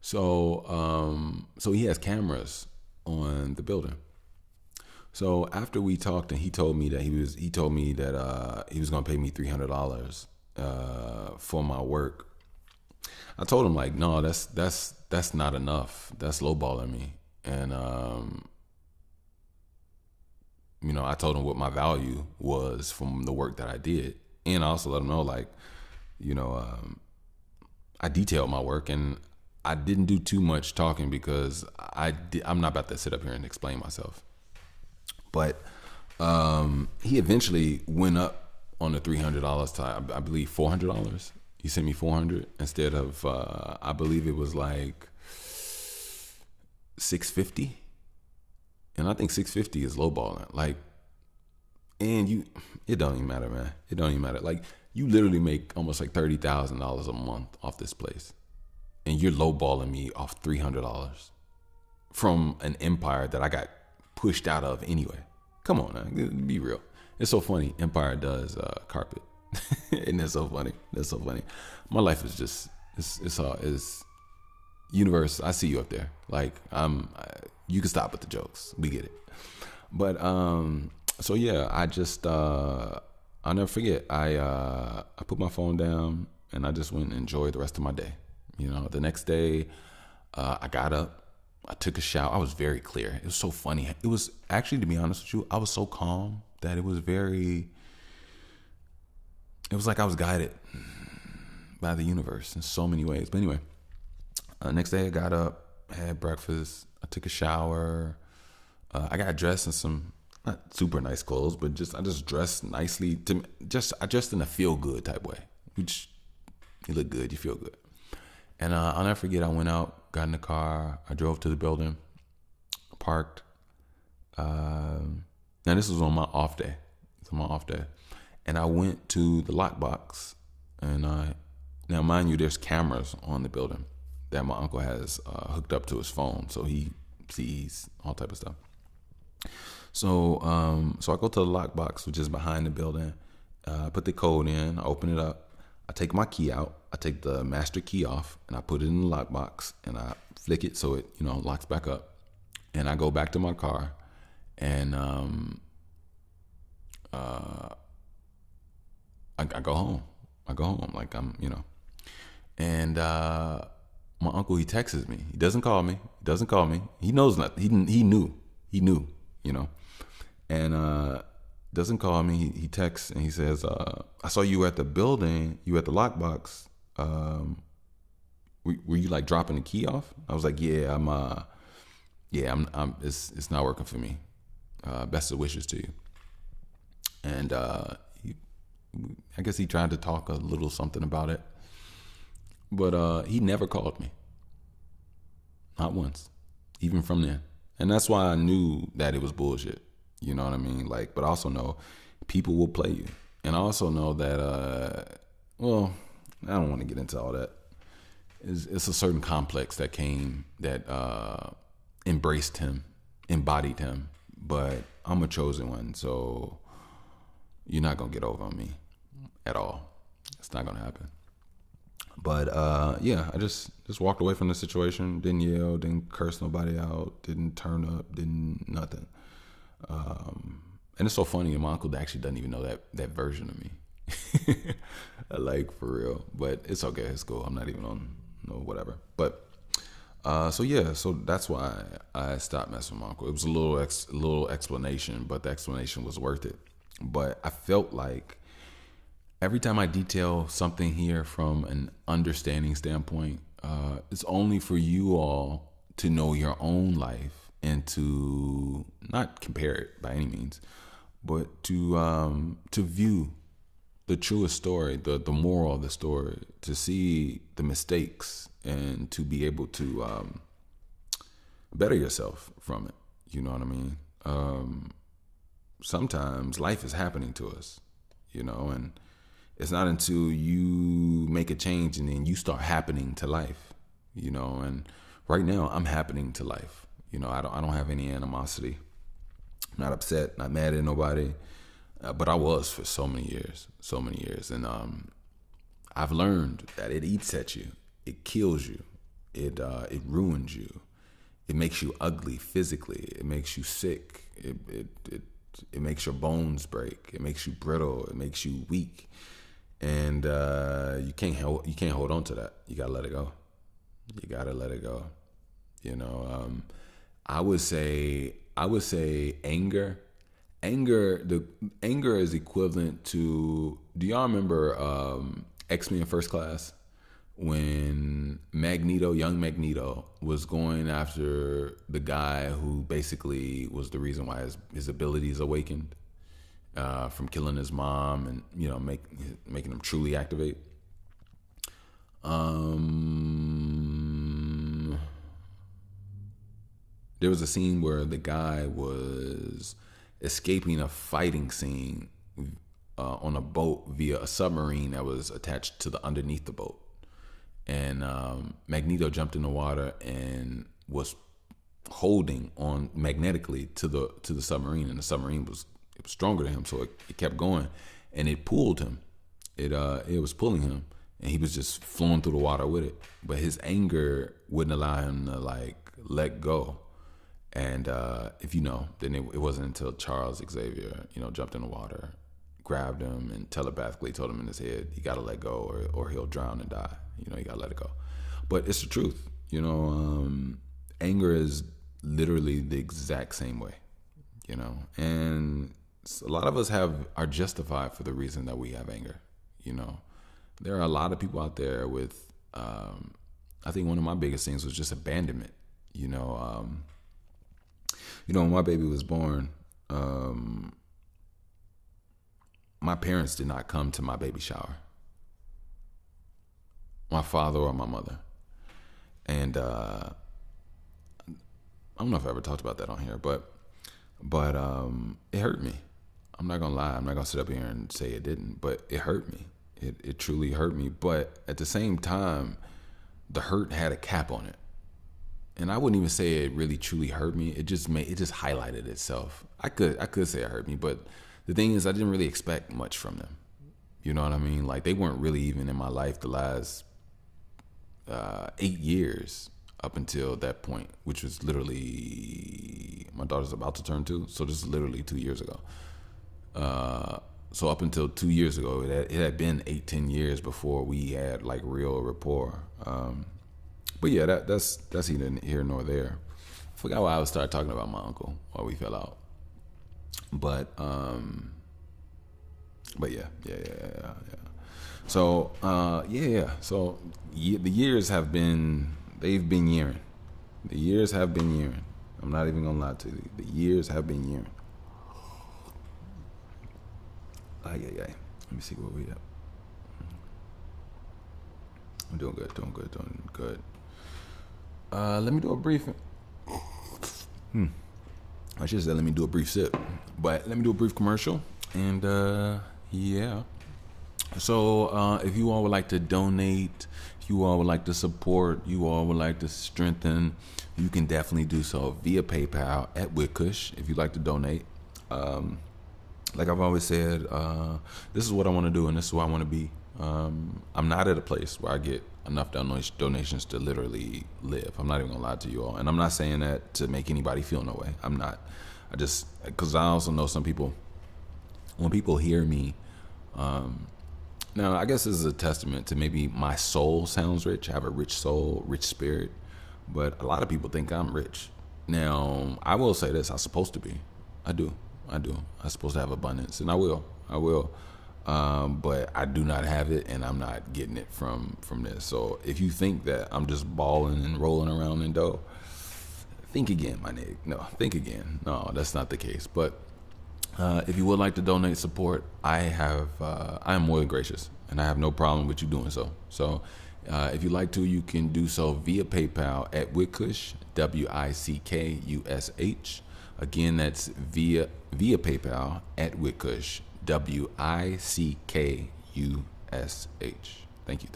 So he has cameras on the building. So after we talked, and he told me that he was gonna pay me $300 for my work. I told him, like, no, that's not enough. That's lowballing me. And I told him what my value was from the work that I did, and I also let him know, like, I detailed my work, and I didn't do too much talking because I'm not about to sit up here and explain myself. But he eventually went up on the $300 to, I believe, $400. He sent me $400 instead of I believe it was like $650. And I think $650 is lowballing. Like, and it don't even matter, man. It don't even matter. Like, you literally make almost like $30,000 a month off this place, and you're lowballing me off $300 from an empire that I got pushed out of anyway. Come on, man. Be real. It's so funny. Empire does carpet, and it's so funny. That's so funny. My life is just it's universe. I see you up there. Like, you can stop with the jokes. We get it. But so yeah, I just I'll never forget. I put my phone down and I just went and enjoyed the rest of my day. The next day, I got up, I took a shower. I was very clear. It was so funny. It was actually, to be honest with you, I was so calm that it was like I was guided by the universe in so many ways. But anyway, next day I got up, had breakfast, I took a shower. I got dressed in some not super nice clothes, but I just dressed nicely. I dressed in a feel good type way. Which, you look good, you feel good. And I'll never forget, I went out, got in the car, I drove to the building, parked. Now this was on my off day. It's on my off day. And I went to the lockbox, and now mind you, there's cameras on the building that my uncle has hooked up to his phone, so he sees all type of stuff. So I go to the lockbox, which is behind the building. I put the code in, I open it up, I take my key out, I take the master key off, and I put it in the lockbox, and I flick it so it locks back up. And I go back to my car, and I go home. Like, and my uncle, he texts me. He doesn't call me. He knows nothing. He knew, and doesn't call me. He texts and he says, I saw you at the building. You at the lockbox. Were you like dropping the key off? I was like, yeah, I'm it's not working for me. Best of wishes to you. And I guess he tried to talk a little something about it, but he never called me. Not once, even from then. And that's why I knew that it was bullshit. You know what I mean? Like, but I also know people will play you. And I also know that, well, I don't want to get into all that. It's a certain complex that embraced him, embodied him. But I'm a chosen one, so you're not going to get over on me at all. It's not going to happen. But yeah, I just walked away from the situation. Didn't yell, didn't curse nobody out, didn't turn up, didn't nothing. And it's so funny. My uncle actually doesn't even know that version of me. Like, for real. But it's okay. It's cool. I'm not even on no whatever. But so yeah, so that's why I stopped messing with my uncle. It was a little explanation, but the explanation was worth it. But I felt like every time I detail something here from an understanding standpoint, it's only for you all to know your own life and to not compare it by any means, but to view the truest story, the moral of the story, to see the mistakes and to be able to better yourself from it. You know what I mean? Sometimes life is happening to us, and it's not until you make a change and then you start happening to life, and right now I'm happening to life. I don't have any animosity. I'm not upset, not mad at nobody. But I was for so many years. And I've learned that it eats at you. It kills you. It ruins you. It makes you ugly physically. It makes you sick. It makes your bones break. It makes you brittle. It makes you weak. And you can't hold on to that. You gotta let it go. You gotta let it go. I would say anger. Anger is equivalent to. Do y'all remember X-Men First Class when young Magneto, was going after the guy who basically was the reason why his abilities awakened from killing his mom and making him truly activate. There was a scene where the guy was escaping a fighting scene on a boat via a submarine that was attached to the underneath the boat, and Magneto jumped in the water and was holding on magnetically to the submarine, and the submarine was stronger than him, so it kept going, and it pulled him. It was pulling him, and he was just flowing through the water with it. But his anger wouldn't allow him to let go. And if then it wasn't until Charles Xavier, jumped in the water, grabbed him, and telepathically told him in his head, "You gotta let go, or he'll drown and die. You gotta let it go." But it's the truth. Anger is literally the exact same way. And a lot of us are justified for the reason that we have anger. There are a lot of people out there with. I think one of my biggest things was just abandonment. When my baby was born, my parents did not come to my baby shower. My father or my mother. And I don't know if I ever talked about that on here, but it hurt me. I'm not gonna lie. I'm not gonna sit up here and say it didn't, but it hurt me. It truly hurt me. But at the same time, the hurt had a cap on it. And I wouldn't even say it really truly hurt me. It just highlighted itself. I could say it hurt me, but the thing is, I didn't really expect much from them. You know what I mean? Like, they weren't really even in my life the last 8 years up until that point, which was literally, my daughter's about to turn 2, so this is literally 2 years ago. So up until 2 years ago, it had been 8-10 years before we had real rapport. But yeah, that's neither here nor there. I forgot why I started talking about my uncle while we fell out. But yeah. So So the years they've been yearing. The years have been yearing. I'm not even gonna lie to you. The years have been yearing. Let me see where we at. I'm doing good. Let me do a brief. I should say let me do a brief sip, but let me do a brief commercial. And yeah. So if you all would like to donate, if you all would like to support, you all would like to strengthen, you can definitely do so via PayPal at Witkush if you'd like to donate. Like I've always said, this is what I want to do and this is who I want to be. I'm not at a place where I get enough donations to literally live. I'm not even gonna lie to you all, and I'm not saying that to make anybody feel no way. I'm not. I just, because I also know some people, when people hear me, now I guess this is a testament to maybe my soul sounds rich. I have a rich soul, rich spirit, but a lot of people think I'm rich. Now I will say this: I'm supposed to be. I do. I'm supposed to have abundance, and I will. But I do not have it, and I'm not getting it from this. So if you think that I'm just balling and rolling around in dough, think again, my nigga. No, think again. No, that's not the case. But if you would like to donate support, I am more than gracious, and I have no problem with you doing so. So if you'd like to, you can do so via PayPal at Wickush, WICKUSH. Again, that's via PayPal at Wickush, WICKUSH. Thank you.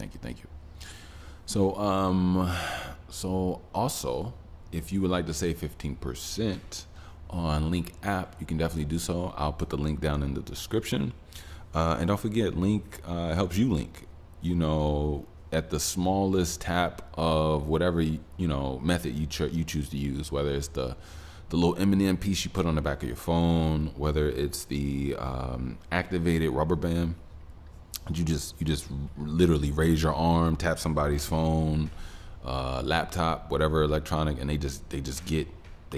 So also, if you would like to save 15% on Link app, you can definitely do so. I'll put the link down in the description. And don't forget, Link helps you link. At the smallest tap of whatever method you choose to use, whether it's the little M&M piece you put on the back of your phone, whether it's the activated rubber band, you just literally raise your arm, tap somebody's phone, laptop, whatever electronic, and they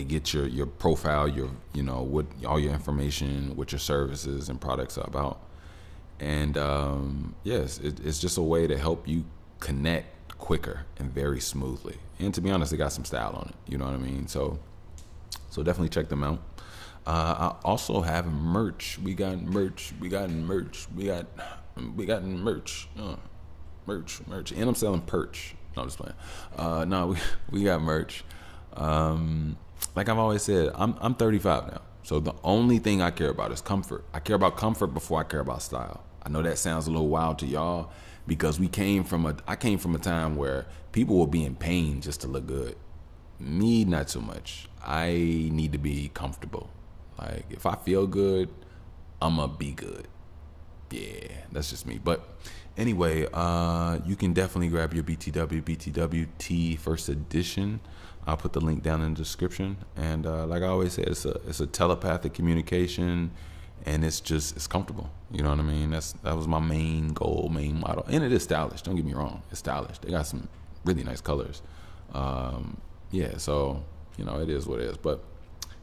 get your profile, what all your information, what your services and products are about, and yes, it's just a way to help you connect quicker and very smoothly. And to be honest, they got some style on it. You know what I mean? So definitely check them out. I also have merch. We got merch. Merch. And I'm selling perch. No, I'm just playing. No, we got merch. Like I've always said, I'm 35 now. So the only thing I care about is comfort. I care about comfort before I care about style. I know that sounds a little wild to y'all, because I came from a time where people will be in pain just to look good. Me, not so much. I need to be comfortable. Like, if I feel good, I'ma be good. Yeah, that's just me. But anyway, you can definitely grab your BTWT first edition. I'll put the link down in the description. And like I always say, it's a telepathic communication, and it's comfortable. You know what I mean? That was my main goal, main motto. And it is stylish. Don't get me wrong. It's stylish. They got some really nice colors. Yeah, so it is what it is. But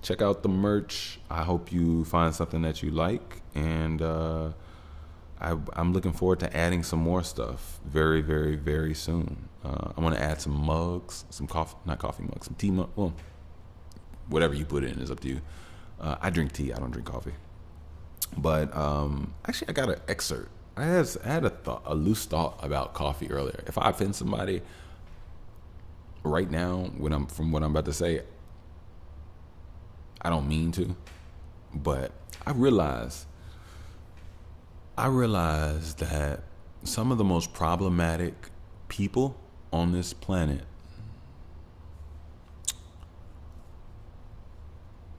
check out the merch. I hope you find something that you like, and I'm looking forward to adding some more stuff very, very, very soon. I want to add some mugs, some not coffee mugs, some tea mugs. Well, whatever you put in is up to you. I drink tea. I don't drink coffee. But actually, I got an excerpt. I had a loose thought about coffee earlier. If I offend somebody right now, from what I'm about to say, I don't mean to, but I realized that some of the most problematic people on this planet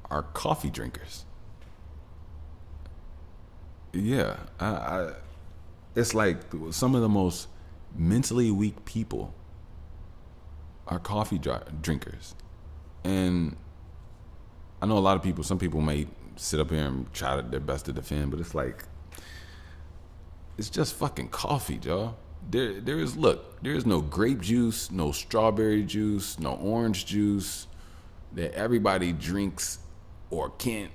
are coffee drinkers. Yeah, it's like some of the most mentally weak people are coffee drinkers. And I know a lot of people, some people may sit up here and try their best to defend, but it's like, it's just fucking coffee, y'all. There is no grape juice, no strawberry juice, no orange juice that everybody drinks or can't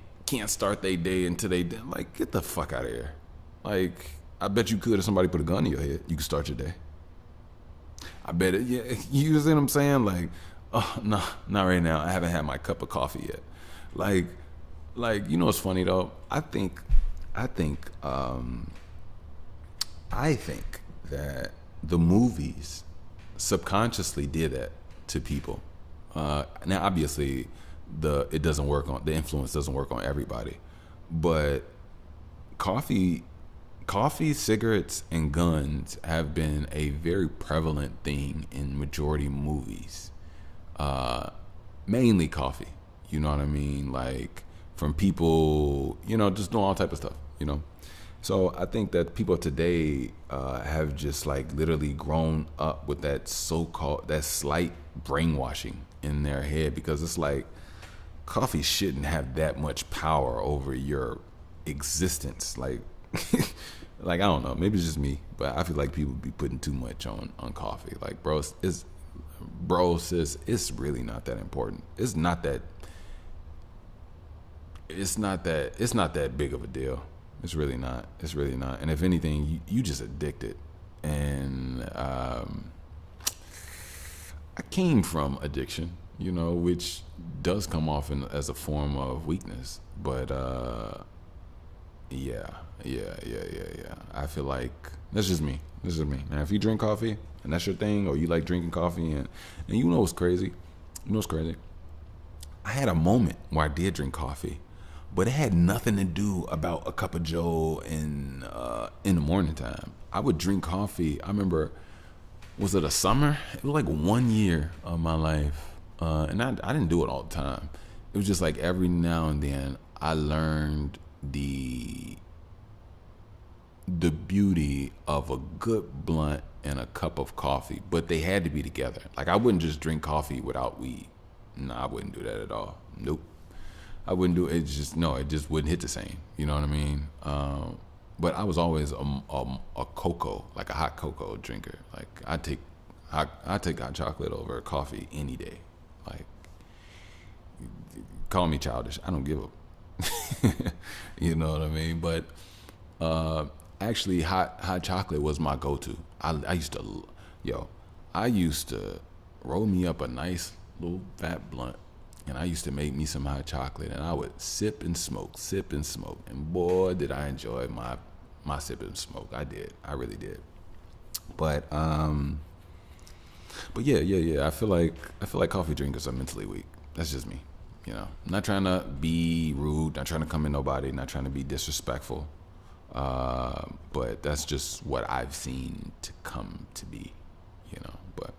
start their day until they, like, get the fuck out of here. Like, I bet you could if somebody put a gun in your head, you could start your day. I bet it. Yeah, you see what I'm saying? Like, oh no, not right now. I haven't had my cup of coffee yet. Like, what's funny though? I think that the movies subconsciously did that to people. Now, obviously, the influence doesn't work on everybody, but coffee, cigarettes, and guns have been a very prevalent thing in majority movies. Mainly coffee, you know what I mean? Like, from people, just doing all type of stuff, So I think that people today have just like literally grown up with that that slight brainwashing in their head, because it's like coffee shouldn't have that much power over your existence. Like, like I don't know, maybe it's just me, but I feel like people be putting too much on coffee. Like, sis, it's really not that important. It's not that big of a deal. It's really not. It's really not. And if anything, you just addicted. And I came from addiction, which does come off as a form of weakness. But yeah. I feel like that's just me. Now, if you drink coffee and that's your thing, or you like drinking coffee, and you know what's crazy? I had a moment where I did drink coffee, but it had nothing to do about a cup of Joe in the morning time. I would drink coffee. I remember, was it a summer? It was like 1 year of my life, and I didn't do it all the time. It was just like every now and then I learned the beauty of a good blunt and a cup of coffee, but they had to be together. Like, I wouldn't just drink coffee without weed. No, I wouldn't do that at all. Nope. I wouldn't do it. It just wouldn't hit the same. You know what I mean? But I was always a cocoa, like a hot cocoa drinker. Like, I take hot chocolate over coffee any day. Like, call me childish. I don't give a you know what I mean? But actually, hot chocolate was my go-to. I used to roll me up a nice little fat blunt, and I used to make me some hot chocolate, and I would sip and smoke, and boy, did I enjoy my sip and smoke. I did. I really did. But yeah. I feel like coffee drinkers are mentally weak. That's just me. I'm not trying to be rude, not trying to come at nobody, not trying to be disrespectful. But that's just what I've seen to come to be, but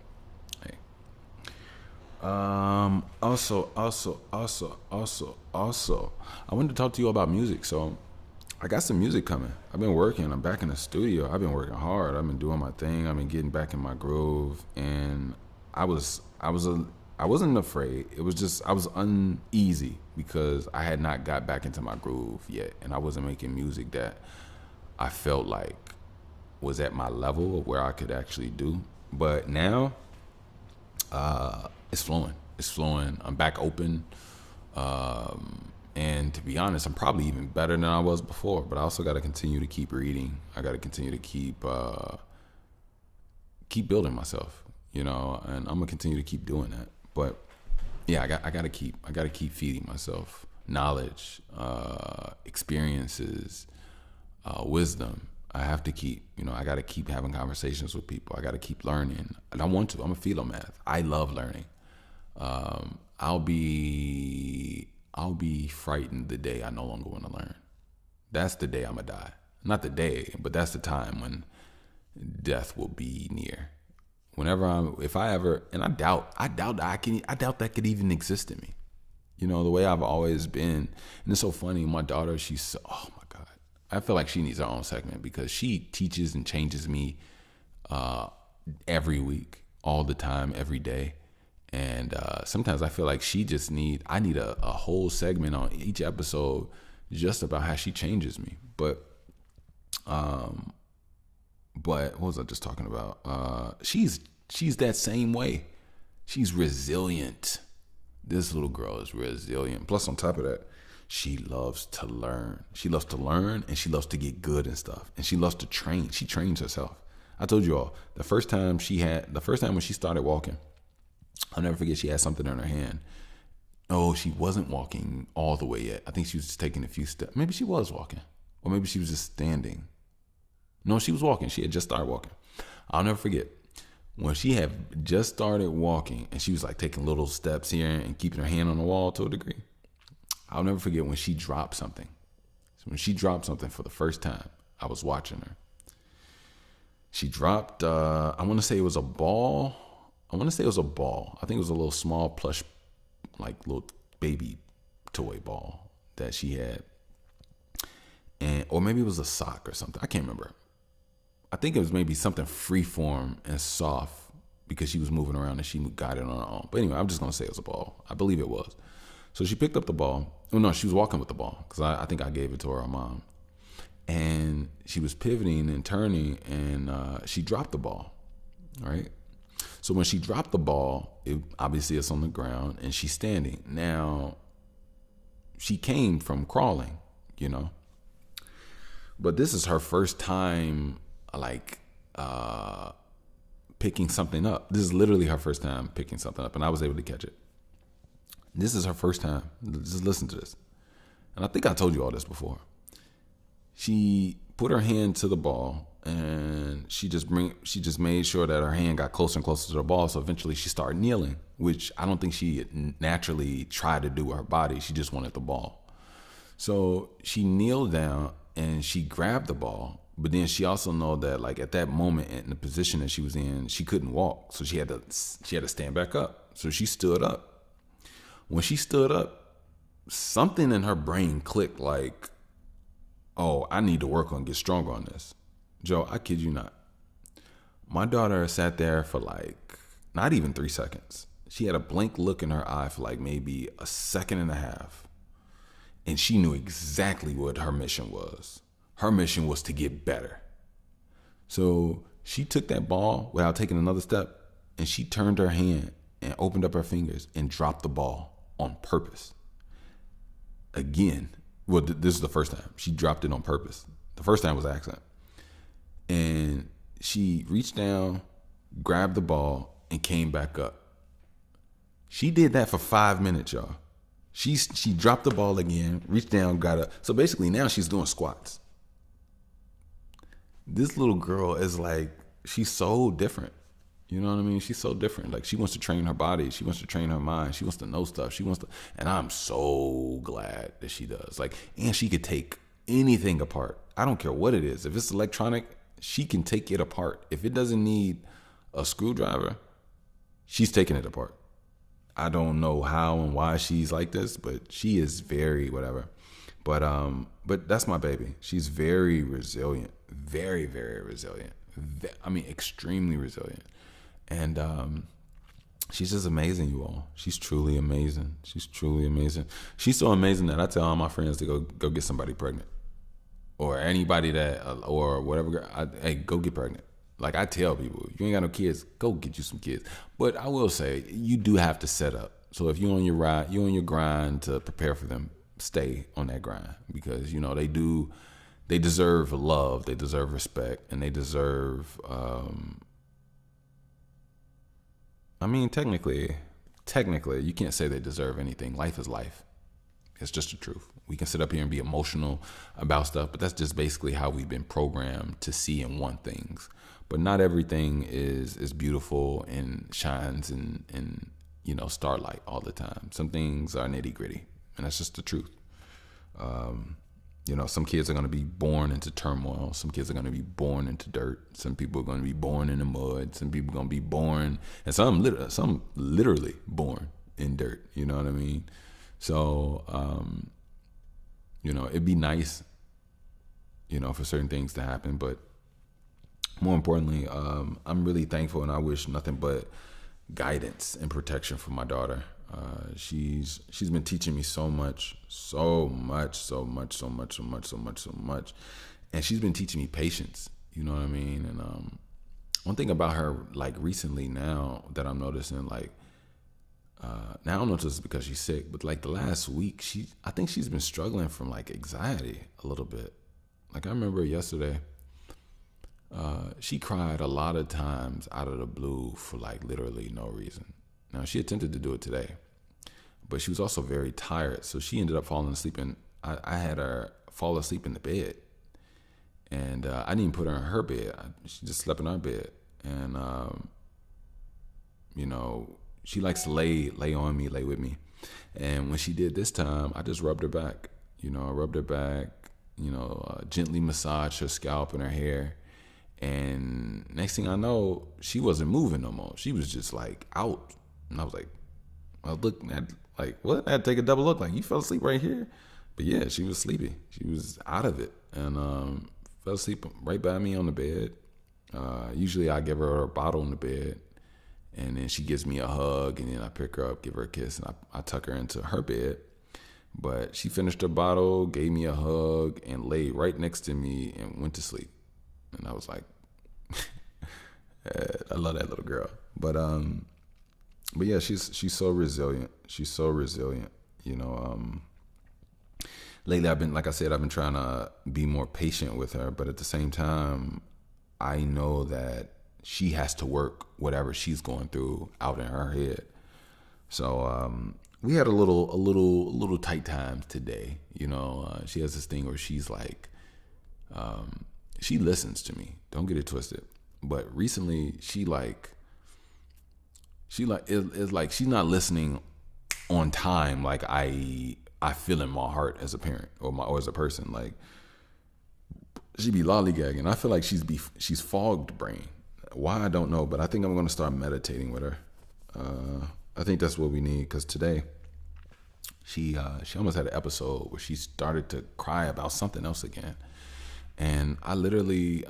hey. Also, I wanted to talk to you about music. So I got some music coming. I've been working. I'm back in the studio. I've been working hard. I've been doing my thing. I've been getting back in my groove. And I wasn't afraid. It was just, I was uneasy because I had not got back into my groove yet. And I wasn't making music that I felt like was at my level of where I could actually do. But now, it's flowing. I'm back open. And to be honest, I'm probably even better than I was before, but I also got to continue to keep reading. I got to continue to keep building myself, and I'm gonna continue to keep doing that. But yeah, I got to keep feeding myself knowledge, experiences, wisdom. I have to keep, I got to keep having conversations with people. I got to keep learning, and I want to. I'm a philomath. I love learning. I'll be frightened the day I no longer want to learn. That's the day I'm gonna die. Not the day, but that's the time when death will be near. And I doubt that could even exist in me. The way I've always been. And it's so funny. My daughter, oh my God. I feel like she needs her own segment because she teaches and changes me every week, all the time, every day. And sometimes I feel like I need a whole segment on each episode just about how she changes me. But what was I just talking about? She's that same way. She's resilient. This little girl is resilient. Plus, on top of that, she loves to learn. She loves to learn, and she loves to get good and stuff. And she loves to train. She trains herself. I told you all, the first time when she started walking, I'll never forget, she had something in her hand. Oh, she wasn't walking all the way yet. I think she was just taking a few steps. Maybe she was walking. Or maybe she was just standing. No, she was walking. She had just started walking. I'll never forget when she had just started walking and she was like taking little steps here and keeping her hand on the wall to a degree. I'll never forget when she dropped something. So when she dropped something for the first time, I was watching her. She dropped, I want to say it was a ball. I think it was a little small plush, like little baby toy ball that she had. or maybe it was a sock or something. I can't remember. I think it was maybe something freeform and soft because she was moving around and she got it on her own. But anyway, I'm just going to say it was a ball. I believe it was. So she picked up the ball. Oh, no, she was walking with the ball because I think I gave it to her mom. And she was pivoting and turning, and she dropped the ball, right? So when she dropped the ball, obviously it's on the ground, and she's standing. Now, she came from crawling, you know. But this is her first time, like, picking something up. This is literally her first time picking something up, and I was able to catch it. This is her first time. Just listen to this. And I think I told you all this before. She put her hand to the ball, and she just made sure that her hand got closer and closer to the ball. So eventually she started kneeling, which I don't think she naturally tried to do with her body. She just wanted the ball. So she kneeled down and she grabbed the ball. But then she also know that, like, at that moment in the position that she was in, she couldn't walk. So she had to stand back up. So she stood up. When she stood up, something in her brain clicked, like, oh, I need to work on get stronger on this. Joe, I kid you not. My daughter sat there for like not even 3 seconds. She had a blank look in her eye for like maybe a second and a half. And she knew exactly what her mission was. Her mission was to get better. So she took that ball without taking another step, and she turned her hand and opened up her fingers and dropped the ball on purpose. Again, well, this is the first time. She dropped it on purpose. The first time was an accident. And she reached down, grabbed the ball, and came back up. She did that for 5 minutes, y'all. She dropped the ball again, reached down, got up. So basically now she's doing squats. This little girl is like, she's so different. You know what I mean? She's so different. Like, she wants to train her body. She wants to train her mind. She wants to know stuff. And I'm so glad that she does. Like, and she could take anything apart. I don't care what it is. If it's electronic, she can take it apart. If it doesn't need a screwdriver, she's taking it apart. I don't know how and why she's like this, but she is very whatever. But that's my baby. She's very resilient. Very, very resilient. I mean, extremely resilient. And she's just amazing, you all. She's truly amazing. She's truly amazing. She's so amazing that I tell all my friends to go get somebody pregnant, or anybody that or whatever. Hey, go get pregnant. Like, I tell people, you ain't got no kids, go get you some kids. But I will say, you do have to set up. So if you're on your ride, you're on your grind to prepare for them, stay on that grind, because you know they deserve love, they deserve respect, and they deserve. I mean, technically, you can't say they deserve anything. Life is life. It's just the truth. We can sit up here and be emotional about stuff, but that's just basically how we've been programmed to see and want things. But not everything is beautiful and shines in you know, starlight all the time. Some things are nitty gritty, and that's just the truth. You know, some kids are going to be born into turmoil. Some kids are going to be born into dirt. Some people are going to be born in the mud. Some people are going to be born, and some literally born in dirt. You know what I mean? So, you know, it'd be nice, you know, for certain things to happen. But more importantly, I'm really thankful, and I wish nothing but guidance and protection for my daughter. She's been teaching me so much, and she's been teaching me patience. You know what I mean? And one thing about her, like recently now that I'm noticing, like now I don't know if this is because she's sick, but like the last week, I think she's been struggling from like anxiety a little bit. Like, I remember yesterday, she cried a lot of times out of the blue for like literally no reason. Now, she attempted to do it today, but she was also very tired. So she ended up falling asleep, and I had her fall asleep in the bed. And I didn't even put her in her bed. She just slept in our bed. And, you know, she likes to lay on me, lay with me. And when she did this time, I just rubbed her back. You know, I rubbed her back, you know, gently massaged her scalp and her hair. And next thing I know, she wasn't moving no more. She was just like out. And I was like, I looked at, like, what? I had to take a double look. Like, you fell asleep right here? But yeah, she was sleepy. She was out of it, and fell asleep right by me on the bed. Usually I give her a bottle in the bed, and then she gives me a hug, and then I pick her up, give her a kiss, and I tuck her into her bed. But she finished her bottle, gave me a hug, and laid right next to me and went to sleep. And I was like, I love that little girl. But yeah, she's so resilient. She's so resilient. You know, lately I've been trying to be more patient with her, but at the same time, I know that she has to work whatever she's going through out in her head. So we had a little tight times today. You know, she has this thing where she's like, she listens to me. Don't get it twisted. But recently, it's like she's not listening on time like I feel in my heart as a parent or as a person. Like, she be lollygagging. I feel like she's fogged brain. Why, I don't know, but I think I'm going to start meditating with her. I think that's what we need, because today she almost had an episode where she started to cry about something else again, and I literally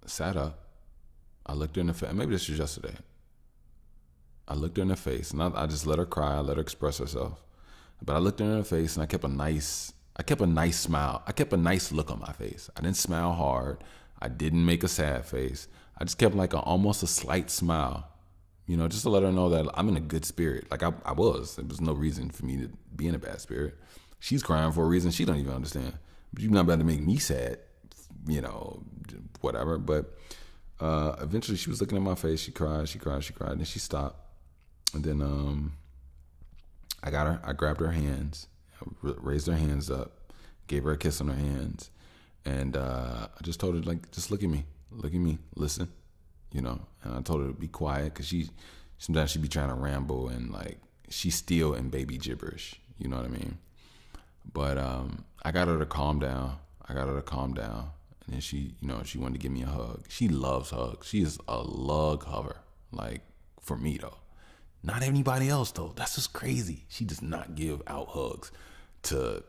sat up. I looked her in the face. Maybe this was yesterday. I looked her in the face, and I just let her cry. I let her express herself, but I looked her in the face, and I kept a nice smile. I kept a nice look on my face. I didn't smile hard. I didn't make a sad face. I just kept like almost a slight smile, you know, just to let her know that I'm in a good spirit. Like I was. There was no reason for me to be in a bad spirit. She's crying for a reason she don't even understand. But you're not about to make me sad, you know, whatever. But eventually she was looking at my face. She cried. Then she stopped. And then I grabbed her hands, raised her hands up, gave her a kiss on her hands. And I just told her, like, just look at me, listen, you know. And I told her to be quiet, because sometimes she be trying to ramble, and like she's still in baby gibberish, you know what I mean? But I got her to calm down. And then she wanted to give me a hug. She loves hugs. She is a lug hover, like, for me though. Not anybody else though. That's just crazy. She does not give out hugs to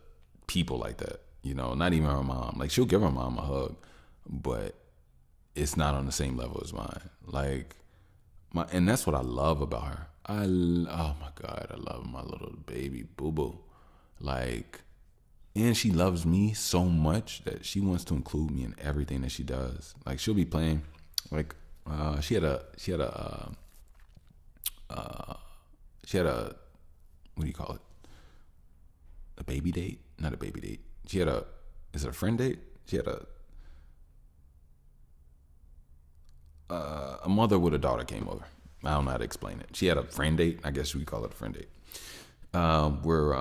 people like that. You know, not even her mom. Like, she'll give her mom a hug, but it's not on the same level as mine. Like, and that's what I love about her. Oh my God, I love my little baby boo-boo. Like, and she loves me so much that she wants to include me in everything that she does. Like, she'll be playing, like, she had a what do you call it? A baby date? Not a baby date. Is it a friend date? She had a mother with a daughter came over. I don't know how to explain it. She had a friend date. I guess we call it a friend date. Where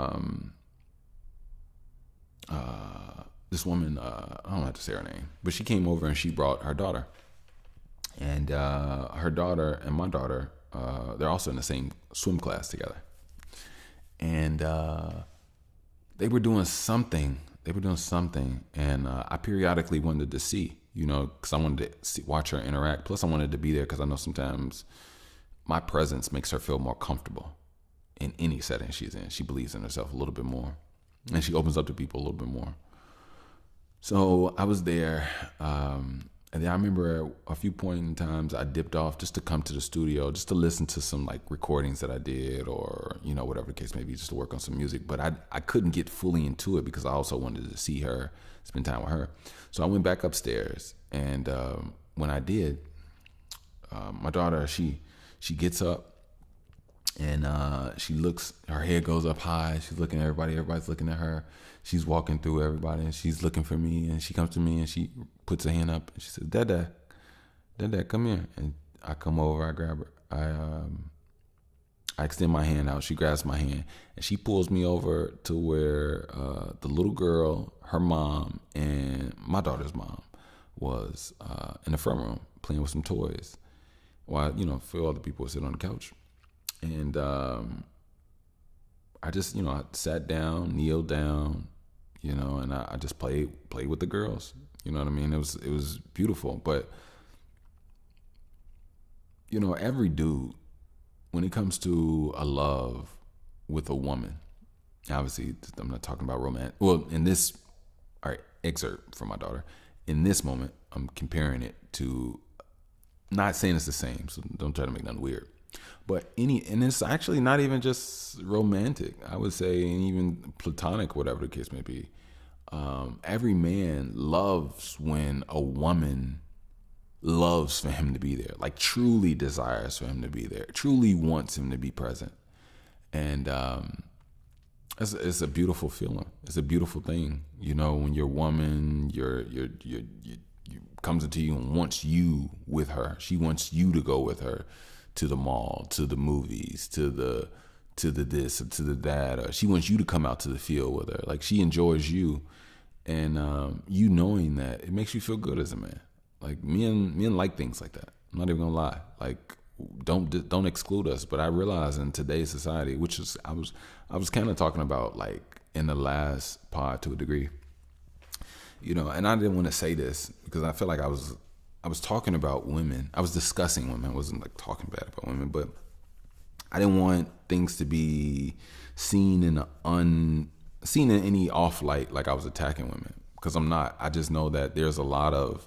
this woman, I don't have to say her name, but she came over and she brought her daughter. And her daughter and my daughter, they're also in the same swim class together. And they were doing something, and I periodically wanted to see, you know, because I wanted to watch her interact. Plus, I wanted to be there because I know sometimes my presence makes her feel more comfortable in any setting she's in. She believes in herself a little bit more, and she opens up to people a little bit more. So I was there, and then I remember a few point in times I dipped off just to come to the studio, just to listen to some like recordings that I did, or, you know, whatever the case may be, just to work on some music. But I couldn't get fully into it because I also wanted to see her, spend time with her. So I went back upstairs, and when I did, my daughter, she gets up, and she looks, her head goes up high. She's looking at everybody. Everybody's looking at her. She's walking through everybody, and she's looking for me. And she comes to me, and she puts her hand up, and she says, Dada, come here. And I come over. I grab her. I extend my hand out. She grabs my hand, and she pulls me over to where the little girl, her mom, and my daughter's mom was in the front room playing with some toys, while, you know, a few other people were sitting on the couch. And I just, you know, I sat down, kneeled down, you know, and I just played with the girls. You know what I mean? It was beautiful. But, you know, every dude, when it comes to a love with a woman, Obviously, I'm not talking about romance. Well, in this, all right, excerpt from my daughter. In this moment, I'm comparing it to, not saying it's the same, so don't try to make nothing weird. But and it's actually not even just romantic. I would say even platonic, whatever the case may be. Every man loves when a woman loves for him to be there, like truly desires for him to be there, truly wants him to be present. And it's a beautiful feeling. It's a beautiful thing, when your woman, your comes into you and wants you with her. She wants you to go with her to the mall, to the movies, to the this, or to the that, or she wants you to come out to the field with her. Like, she enjoys you, and you knowing that, it makes you feel good as a man. Like, men like things like that. I'm not even gonna lie. Like, don't exclude us. But I realize in today's society, which is I was kind of talking about like in the last pod to a degree, and I didn't want to say this because I feel like I was talking about women. I was discussing women. I wasn't like talking bad about women, but I didn't want things to be seen in any off light, like I was attacking women, because I'm not. I just know that there's a lot of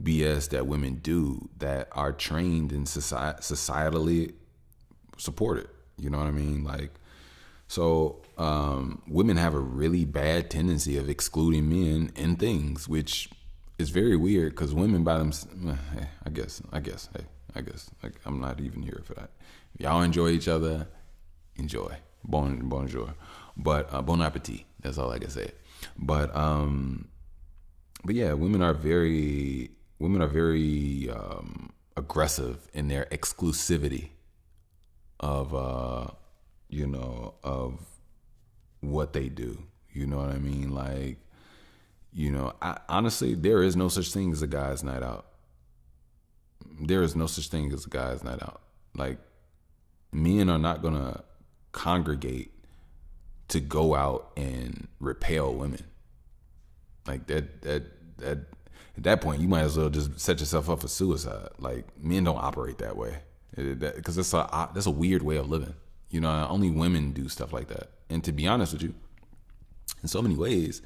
BS that women do that are trained and societally supported. You know what I mean? Like, so women have a like tendency of excluding men in things, which is very weird because women by themselves, I guess, like, I'm not even here for that. If y'all enjoy each other, enjoy. Bonjour. But bon appetit. That's all I can say. But yeah, women are very aggressive in their exclusivity of of what they do. You know what I mean? Like, honestly, there is no such thing as a guy's night out. There is no such thing as a guy's night out. Like, men are not gonna congregate to go out and repel women. Like, that at that point, you might as well just set yourself up for suicide. Like, men don't operate that way, because that's a weird way of living. Only women do stuff like that. And to be honest with you, in so many ways,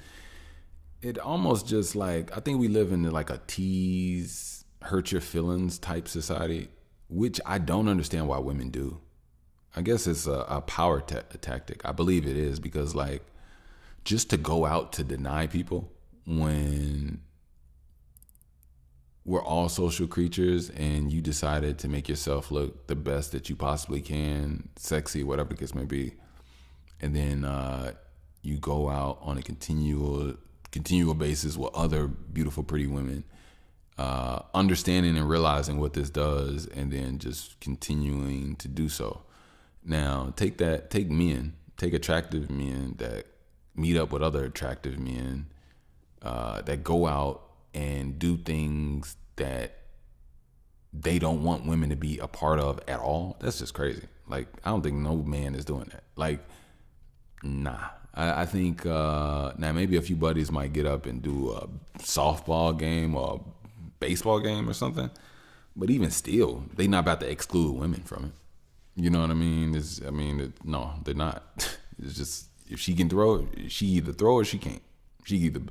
it almost just like, I think we live in like a tease, hurt your feelings type society, which I don't understand why women do. I guess it's a power tactic. I believe it is, because like, just to go out to deny people when we're all social creatures and you decided to make yourself look the best that you possibly can, sexy, whatever the case may be. And then you go out on a continual basis with other beautiful, pretty women, understanding and realizing what this does, and then just continuing to do so. Now, take attractive men that meet up with other attractive men, that go out and do things that they don't want women to be a part of at all. That's just crazy. Like, I don't think no man is doing that. Like, nah. I think now maybe a few buddies might get up and do a softball game or a baseball game or something, but even still, they not about to exclude women from it. You know what I mean? No, they're not. It's just, if she can throw, she either throw or she can't. She can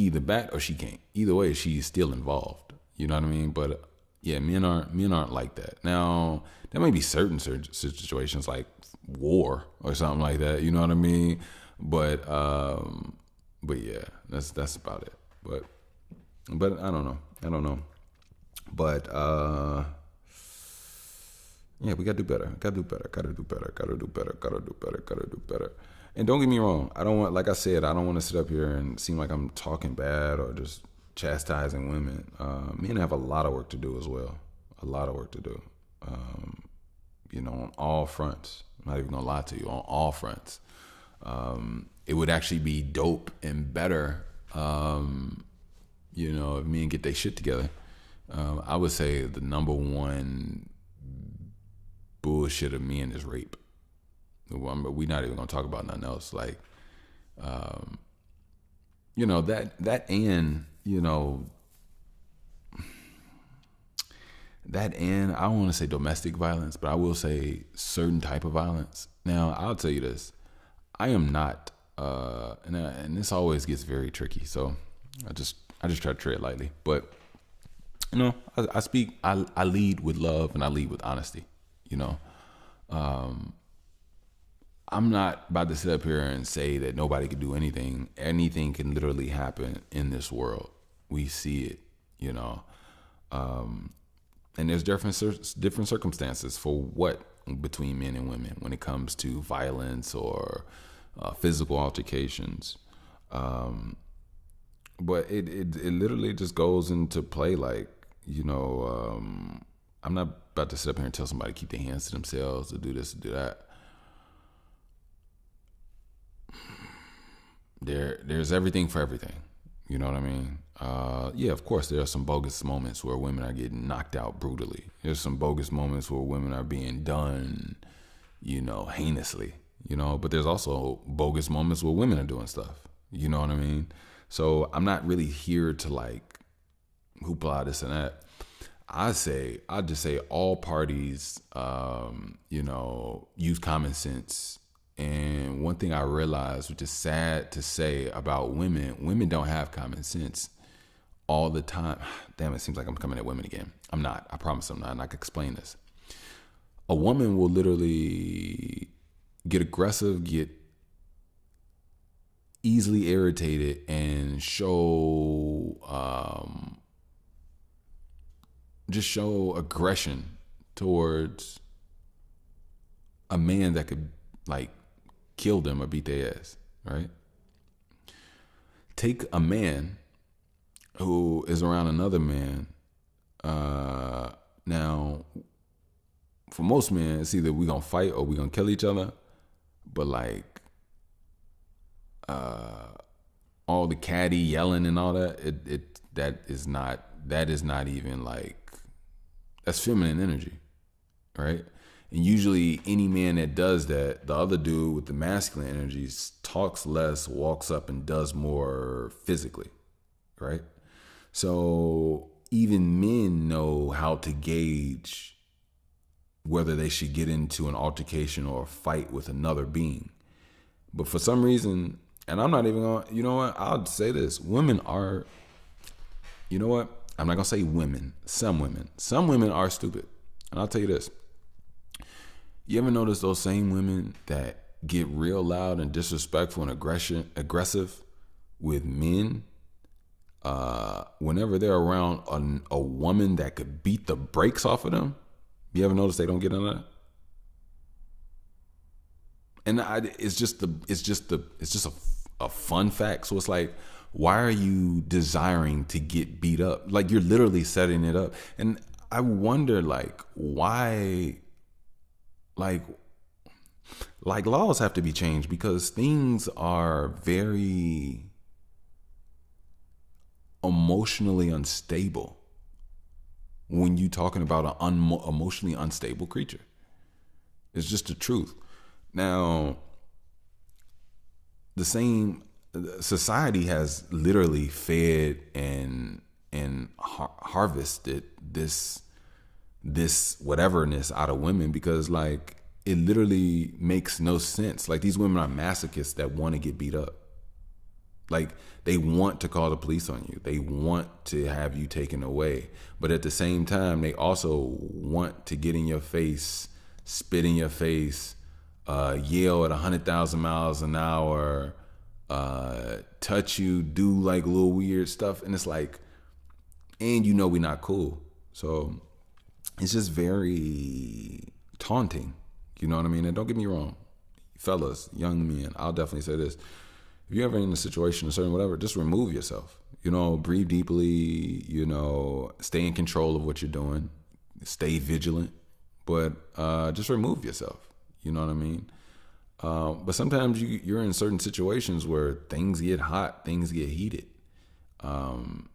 either bat or she can't. Either way, she's still involved. You know what I mean? But yeah, men aren't like that. Now, there may be certain situations like war or something like that. You know what I mean? But yeah, that's about it. But I don't know. But yeah, we gotta do better. Gotta do better. And don't get me wrong, I don't want to sit up here and seem like I'm talking bad or just chastising women. Men have a lot of work to do as well. A lot of work to do. On all fronts. I'm not even gonna lie to you, on all fronts. It would actually be dope and better, if men get their shit together. I would say the number one bullshit of men is rape. But we're not even gonna talk about nothing else. Like, that and I don't want to say domestic violence, but I will say certain type of violence. Now, I'll tell you this. I am not, and this always gets very tricky. So I just try to tread lightly. But I lead with love and I lead with honesty. I'm not about to sit up here and say that nobody can do anything. Anything can literally happen in this world. We see it, and there's different circumstances for what between men and women when it comes to violence or physical altercations. But it literally just goes into play like, I'm not about to sit up here and tell somebody to keep their hands to themselves, to do this, to do that. There's everything for everything. You know what I mean? Yeah, of course, there are some bogus moments where women are getting knocked out brutally. There's some bogus moments where women are being done, heinously. But there's also bogus moments where women are doing stuff. You know what I mean? So I'm not really here to like hoopla this and that. I just say all parties, use common sense. And one thing I realized, which is sad to say about women don't have common sense all the time. Damn, it seems like I'm coming at women again. I'm not. I promise I'm not. And I can explain this. A woman will literally get aggressive, get easily irritated, and show aggression towards a man that could like kill them or beat their ass, right? Take a man who is around another man. Now, for most men, it's either we gonna fight or we gonna kill each other. But like, all the catty yelling and all that, that is not even like, that's feminine energy, right? And usually any man that does that, the other dude with the masculine energies talks less, walks up and does more physically, right? So even men know how to gauge whether they should get into an altercation or a fight with another being. But for some reason, and I'm not even going to, you know what, I'll say this. Women are, you know what? I'm not going to say women. Some women are stupid. And I'll tell you this. You ever notice those same women that get real loud and disrespectful and aggressive with men? Whenever they're around a woman that could beat the brakes off of them, you ever notice they don't get on that? And it's just a fun fact. So it's like, why are you desiring to get beat up? Like, you're literally setting it up. And I wonder, like, why, like laws have to be changed because things are very emotionally unstable when you're talking about an emotionally unstable creature. It's just the truth. Now, the same society has literally fed and harvested this whateverness out of women because, like, it literally makes no sense. Like, these women are masochists that want to get beat up. Like, they want to call the police on you. They want to have you taken away. But at the same time, they also want to get in your face, spit in your face, yell at 100,000 miles an hour, touch you, do like little weird stuff. And it's like, and we're not cool. So it's just very taunting. You know what I mean? And don't get me wrong, fellas, young men, I'll definitely say this. If you're ever in a situation, a certain whatever, just remove yourself. Breathe deeply, stay in control of what you're doing. Stay vigilant, but just remove yourself. You know what I mean? But sometimes you're in certain situations where things get hot, things get heated. And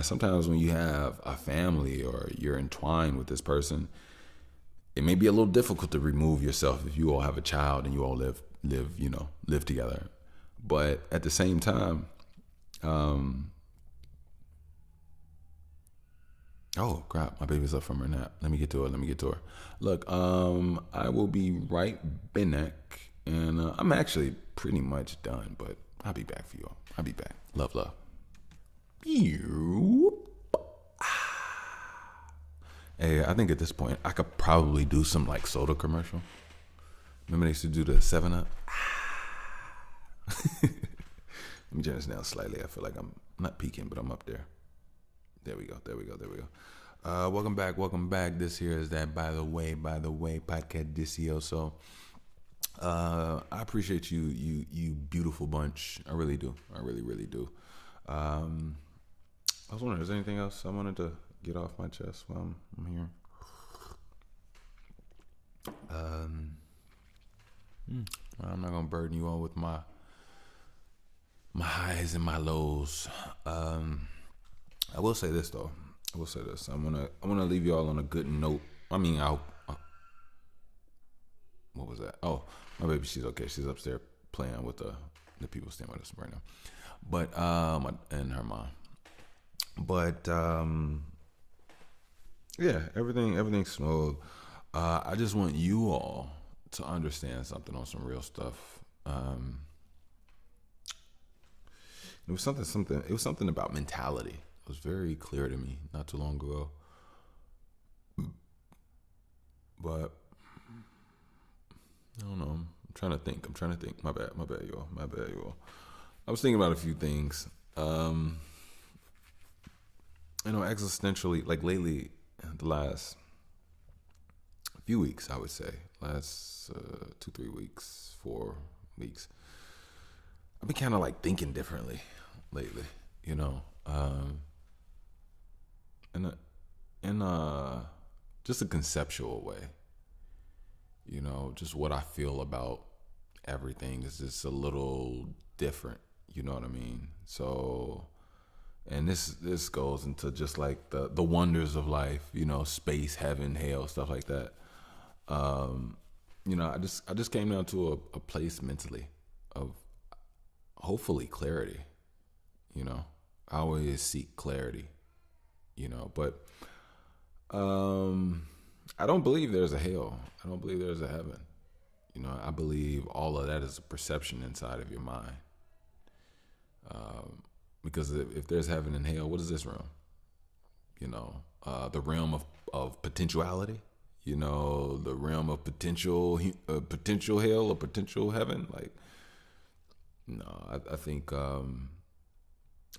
sometimes when you have a family or you're entwined with this person, it may be a little difficult to remove yourself if you all have a child and you all live together. But at the same time, oh crap, my baby's up from her nap. Let me get to her. Look, I will be right back. And I'm actually pretty much done, but I'll be back for y'all. I'll be back. Love. Hey, I think at this point I could probably do some like soda commercial. Remember they used to do the 7-Up? Let me turn this down slightly. I feel like I'm not peaking, but I'm up there. There we go. Welcome back. This here is that by the way podcast Disio. So I appreciate you beautiful bunch. I really do. I really do. I was wondering, is there anything else I wanted to get off my chest while I'm here? I'm not gonna burden you all with my highs and my lows. I will say this though. I'm gonna leave you all on a good note. I mean, what was that? Oh, my baby, she's okay. She's upstairs playing with the people staying with us right now. But and her mom. But yeah, everything's smooth. I just want you all to understand something on some real stuff. It was something about mentality. It was very clear to me not too long ago. But I don't know. I'm trying to think. My bad, y'all. I was thinking about a few things. Existentially, like lately, the last few weeks, I would say, last 2-3 weeks, 4 weeks, I've been kind of like thinking differently lately, in just a conceptual way, just what I feel about everything is just a little different, you know what I mean? So, and this goes into just like the wonders of life, space, heaven, hell, stuff like that. I just came down to a place mentally of hopefully clarity. I always seek clarity, but I don't believe there's a hell. I don't believe there's a heaven. I believe all of that is a perception inside of your mind. Because if there's heaven and hell, what is this realm? The realm of potentiality. The realm of potential hell or potential heaven. Like, no, I think,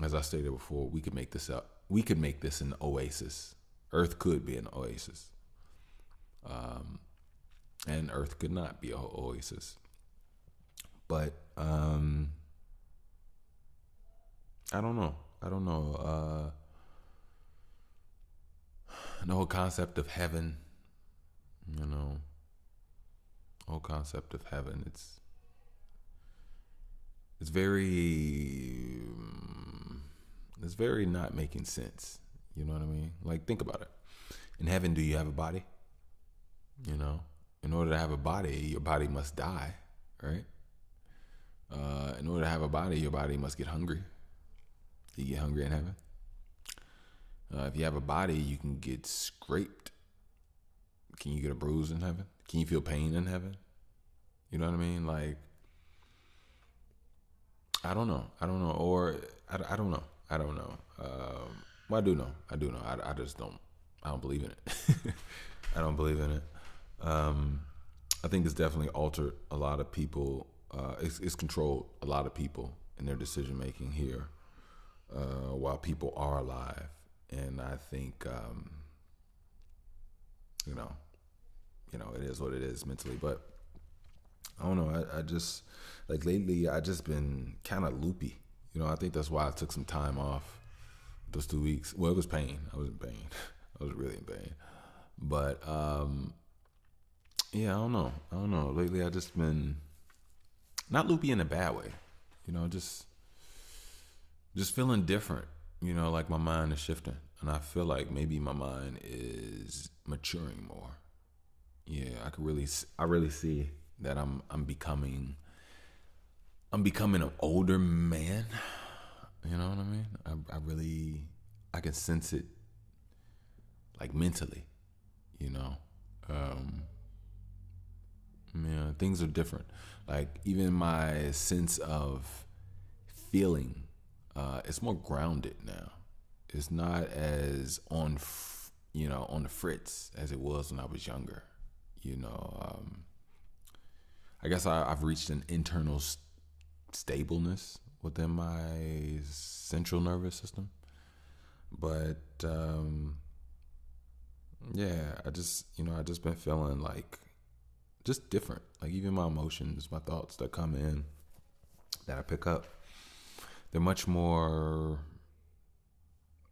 as I stated before, we could make this up. We could make this an oasis. Earth could be an oasis. And Earth could not be an oasis. But, I don't know. The whole concept of heaven, whole concept of heaven, it's very not making sense. You know what I mean? Like, think about it. In heaven, do you have a body? In order to have a body, your body must die, right? In order to have a body, your body must get hungry. You get hungry in heaven. If you have a body, you can get scraped. Can you get a bruise in heaven? Can you feel pain in heaven? You know what I mean? Like, I don't know. Or I don't know. Well, I do know. I just don't. I don't believe in it. I don't believe in it. I think it's definitely altered a lot of people. It's controlled a lot of people in their decision making here, while people are alive. And I think, it is what it is mentally. But I don't know. I just, like, lately, I just been kind of loopy. I think that's why I took some time off those 2 weeks. Well, it was pain. I was in pain. I was really in pain. But, yeah, I don't know. Lately, I just been not loopy in a bad way. Just feeling different. Like my mind is shifting. And I feel like maybe my mind is maturing more. Yeah, I really see that I'm becoming an older man. You know what I mean? I can sense it, like, mentally, Yeah, things are different. Like even my sense of feeling, it's more grounded now. It's not as on the fritz as it was when I was younger. I guess I've reached an internal stableness within my central nervous system. But yeah, I just been feeling like just different. Like even my emotions, my thoughts that come in, that I pick up, they're much more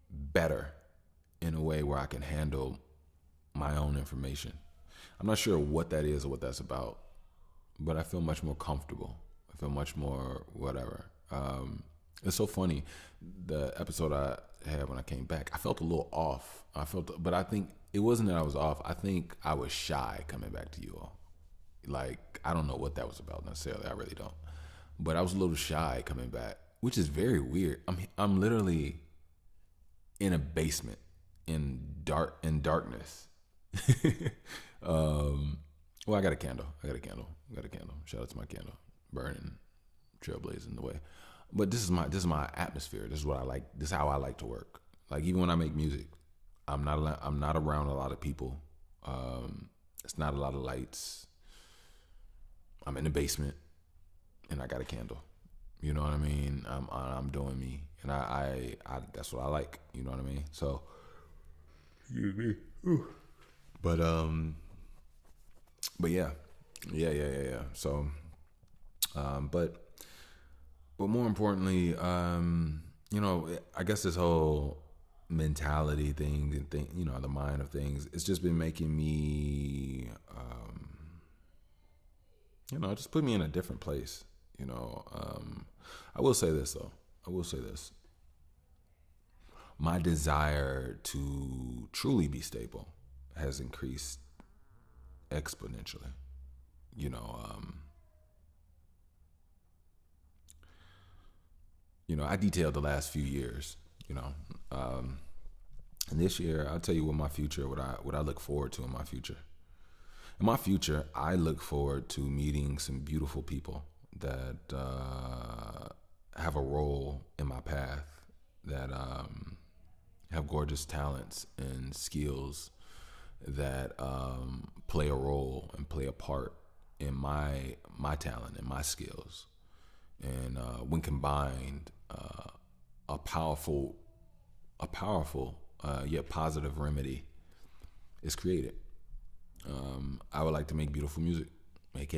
better in a way where I can handle my own information. I'm not sure what that is or what that's about, but I feel much more comfortable. I feel much more whatever. It's so funny. The episode I had when I came back, I felt a little off. But I think it wasn't that I was off. I think I was shy coming back to you all. Like, I don't know what that was about necessarily. I really don't. But I was a little shy coming back, which is very weird. I'm literally in a basement in darkness. Well, I got a candle. Shout out to my candle, burning, trailblazing the way. But this is my atmosphere. This is what I like. This is how I like to work. Like even when I make music, I'm not around a lot of people. It's not a lot of lights. I'm in the basement, and I got a candle. You know what I mean? I'm doing me, and I that's what I like. You know what I mean? So, excuse me. Ooh. But yeah. So, but more importantly, I guess this whole mentality thing and the mind of things, it's just been making me, just put me in a different place. I will say this though. My desire to truly be stable has increased exponentially. I detailed the last few years, and this year I'll tell you what I look forward to in my future. In my future, I look forward to meeting some beautiful people that have a role in my path, that have gorgeous talents and skills that play a role and play a part in my talent and my skills. And when combined, a powerful yet positive remedy is created. I would like to make beautiful music, make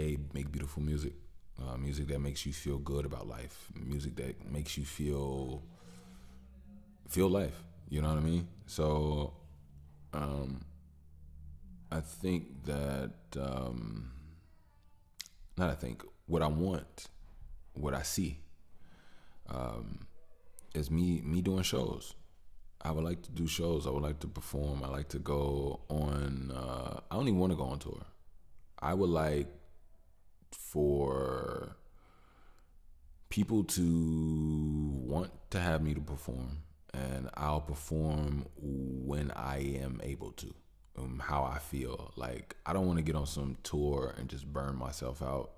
beautiful music, music that makes you feel good about life, music that makes you feel life. You know what I mean? So, I think that what I want, what I see, is me doing shows. I would like to do shows. I would like to perform. I like to go on. I don't even want to go on tour. I would like for people to want to have me to perform, and I'll perform when I am able to, how I feel. Like, I don't want to get on some tour and just burn myself out.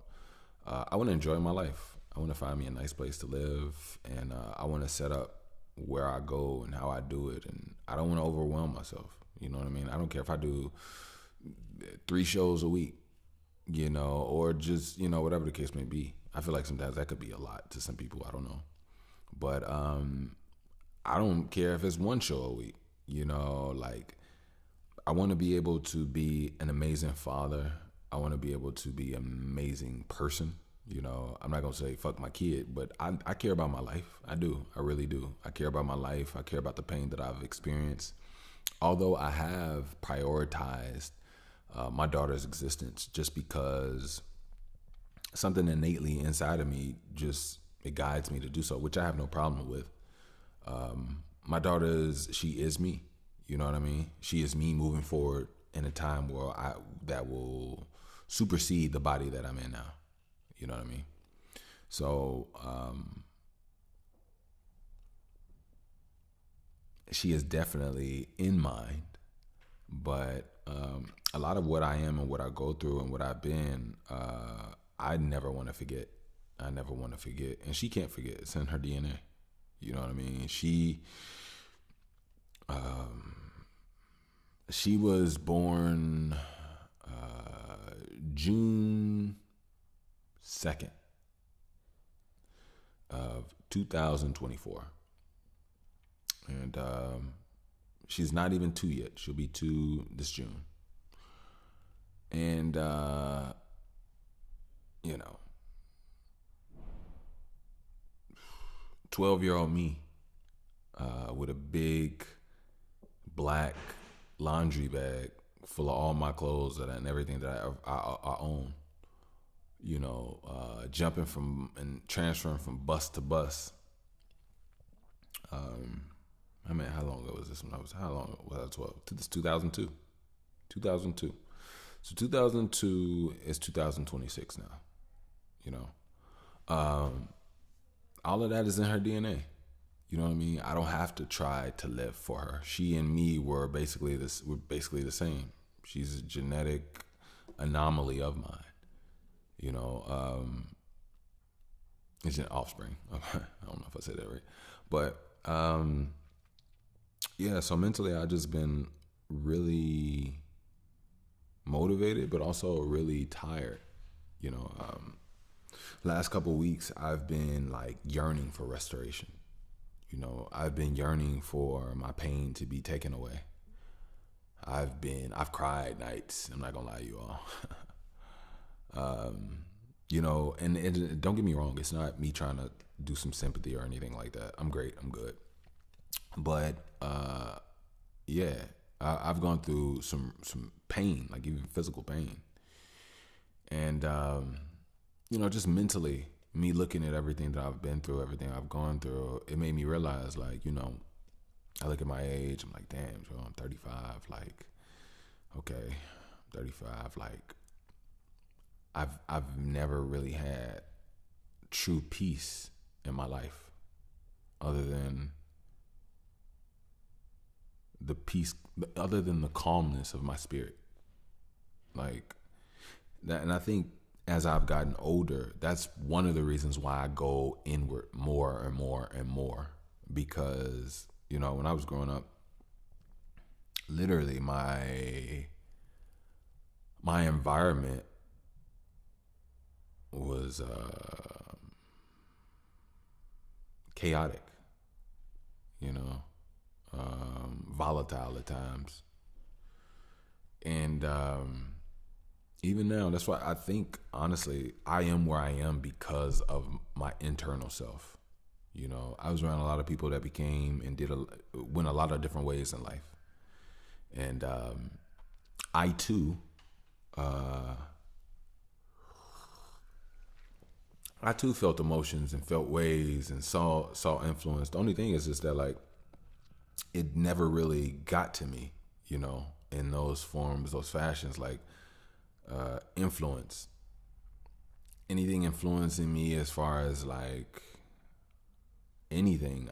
I want to enjoy my life. I want to find me a nice place to live, and I want to set up where I go and how I do it, and I don't want to overwhelm myself. You know what I mean? I don't care if I do 3 shows a week, or just, whatever the case may be. I feel like sometimes that could be a lot to some people. I don't know. But I don't care if it's 1 show a week. Like, I want to be able to be an amazing father. I want to be able to be an amazing person. I'm not going to say fuck my kid, but I care about my life. I do. I really do. I care about my life. I care about the pain that I've experienced. Although I have prioritized my daughter's existence just because something innately inside of me it guides me to do so, which I have no problem with. My daughter she is me. You know what I mean? She is me moving forward in a time where that will supersede the body that I'm in now. You know what I mean? So she is definitely in mind, but a lot of what I am and what I go through and what I've been, I never want to forget. I never want to forget. And she can't forget. It's in her DNA. You know what I mean? She was born June 2nd of 2024. And she's not even 2 yet. She'll be 2 this June. And, 12-year-old me with a big black laundry bag full of all my clothes and everything that I own. Jumping from and transferring from bus to bus. How long ago was this when how long was I 12? This is 2002. 2002. So 2002 is 2026 now. All of that is in her DNA. You know what I mean? I don't have to try to live for her. She and me were basically the same. She's a genetic anomaly of mine. It's an offspring. I don't know if I said that right. But so mentally I've just been really motivated, but also really tired. Last couple of weeks I've been like yearning for restoration. I've been yearning for my pain to be taken away. I've cried nights. I'm not gonna lie to you all. And don't get me wrong. It's not me trying to do some sympathy or anything like that. I'm great. I'm good. But I've gone through some pain, like even physical pain, and just mentally, me looking at everything that I've been through, everything I've gone through, it made me realize, like, I look at my age, I'm like, damn, so I'm 35, like, okay, I'm 35, like, I've never really had true peace in my life, other than the calmness of my spirit, like that. And I think as I've gotten older, that's one of the reasons why I go inward more and more and more. Because, when I was growing up, literally my environment was chaotic, volatile at times. And even now, that's why I think, honestly, I am where I am because of my internal self. I was around a lot of people that became and went a lot of different ways in life. And I too felt emotions and felt ways and saw influence. The only thing is just that, like, it never really got to me, in those forms, those fashions, like influence. Anything influencing me as far as like anything,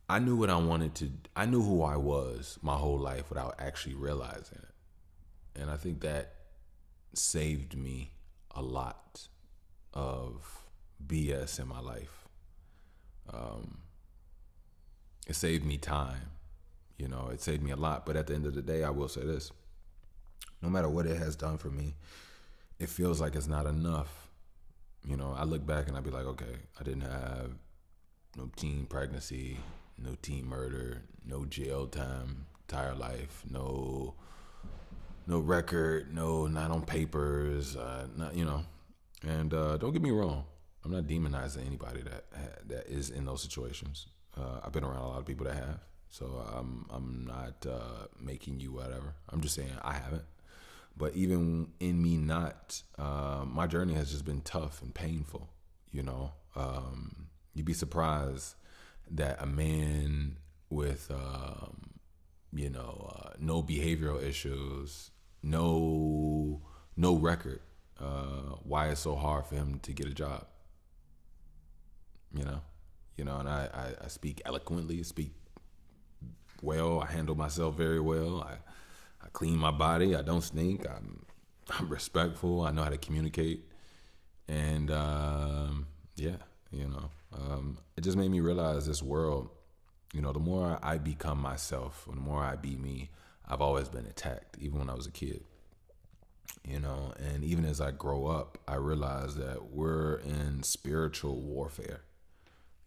I knew what I wanted to, I knew who I was my whole life without actually realizing it. And I think that saved me a lot of BS in my life. It saved me time, it saved me a lot. But at the end of the day, I will say this: no matter what it has done for me, it feels like it's not enough. I look back and I be like, okay, I didn't have no teen pregnancy, no teen murder, no jail time, entire life, no record, not on papers, And don't get me wrong, I'm not demonizing anybody that is in those situations. I've been around a lot of people that have, so I'm not making you whatever. I'm just saying I haven't. But even in me not, my journey has just been tough and painful. You'd be surprised that a man with no behavioral issues, no record, why it's so hard for him to get a job. And I speak eloquently, speak well, I handle myself very well. clean my body. I don't stink. I'm respectful. I know how to communicate. And yeah, it just made me realize this world, the more I become myself, the more I be me, I've always been attacked, even when I was a kid. And even as I grow up, I realize that we're in spiritual warfare.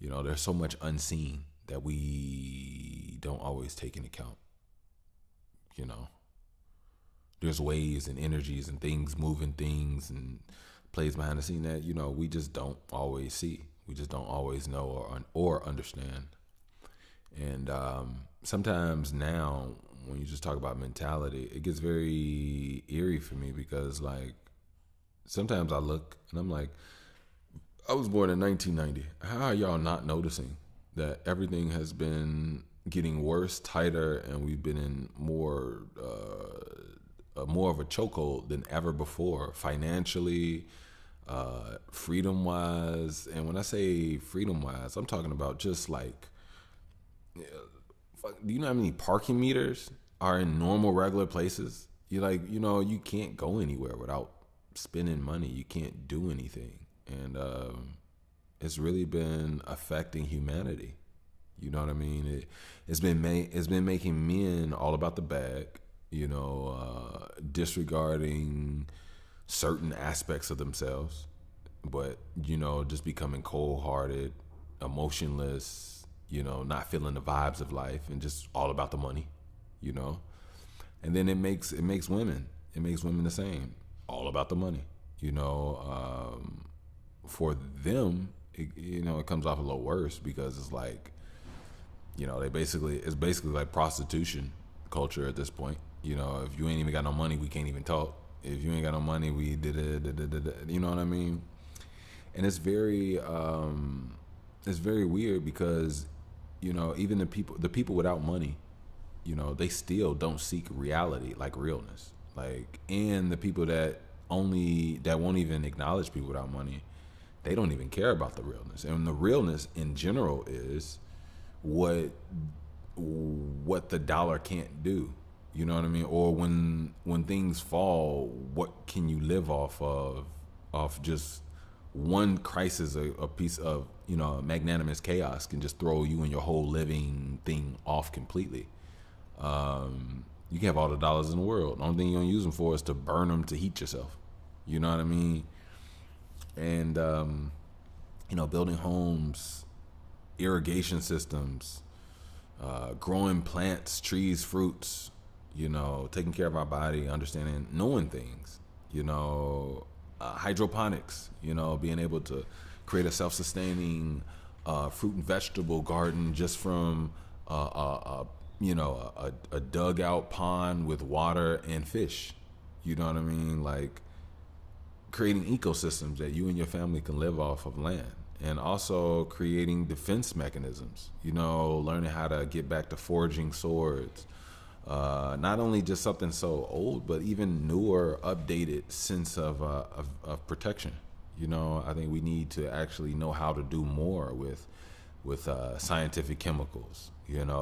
There's so much unseen that we don't always take into account. There's waves and energies and things, moving things and plays behind the scene that, we just don't always see. We just don't always know or understand. And sometimes now, when you just talk about mentality, it gets very eerie for me because, like, sometimes I look and I'm like, I was born in 1990. How are y'all not noticing that everything has been getting worse, tighter, and we've been in more of a chokehold than ever before, financially, freedom-wise? And when I say freedom-wise, I'm talking about just like, do you know how many parking meters are in normal, regular places? You're like, you can't go anywhere without spending money. You can't do anything. And it's really been affecting humanity. You know what I mean? It's been making men all about the bag, disregarding certain aspects of themselves, but, just becoming cold-hearted, emotionless, not feeling the vibes of life and just all about the money, And then it makes women the same, all about the money, For them, it comes off a little worse because it's like, it's basically like prostitution culture at this point. If you ain't even got no money, we can't even talk. If you ain't got no money, we did it. You know what I mean? And it's very weird because, even the people without money, they still don't seek reality, like realness, and the people that won't even acknowledge people without money, they don't even care about the realness. And the realness in general is what the dollar can't do. You know what I mean? Or when things fall, what can you live off just one crisis, a piece of, magnanimous chaos can just throw you and your whole living thing off completely. You can have all the dollars in the world. The only thing you're gonna use them for is to burn them to heat yourself. You know what I mean? And, building homes, irrigation systems, growing plants, trees, fruits, taking care of our body, understanding, knowing things, hydroponics, being able to create a self-sustaining fruit and vegetable garden just from a dugout pond with water and fish. You know what I mean? Like creating ecosystems that you and your family can live off of land. And also creating defense mechanisms, learning how to get back to forging swords. Not only just something so old, but even newer, updated sense of protection. I think we need to actually know how to do more with scientific chemicals,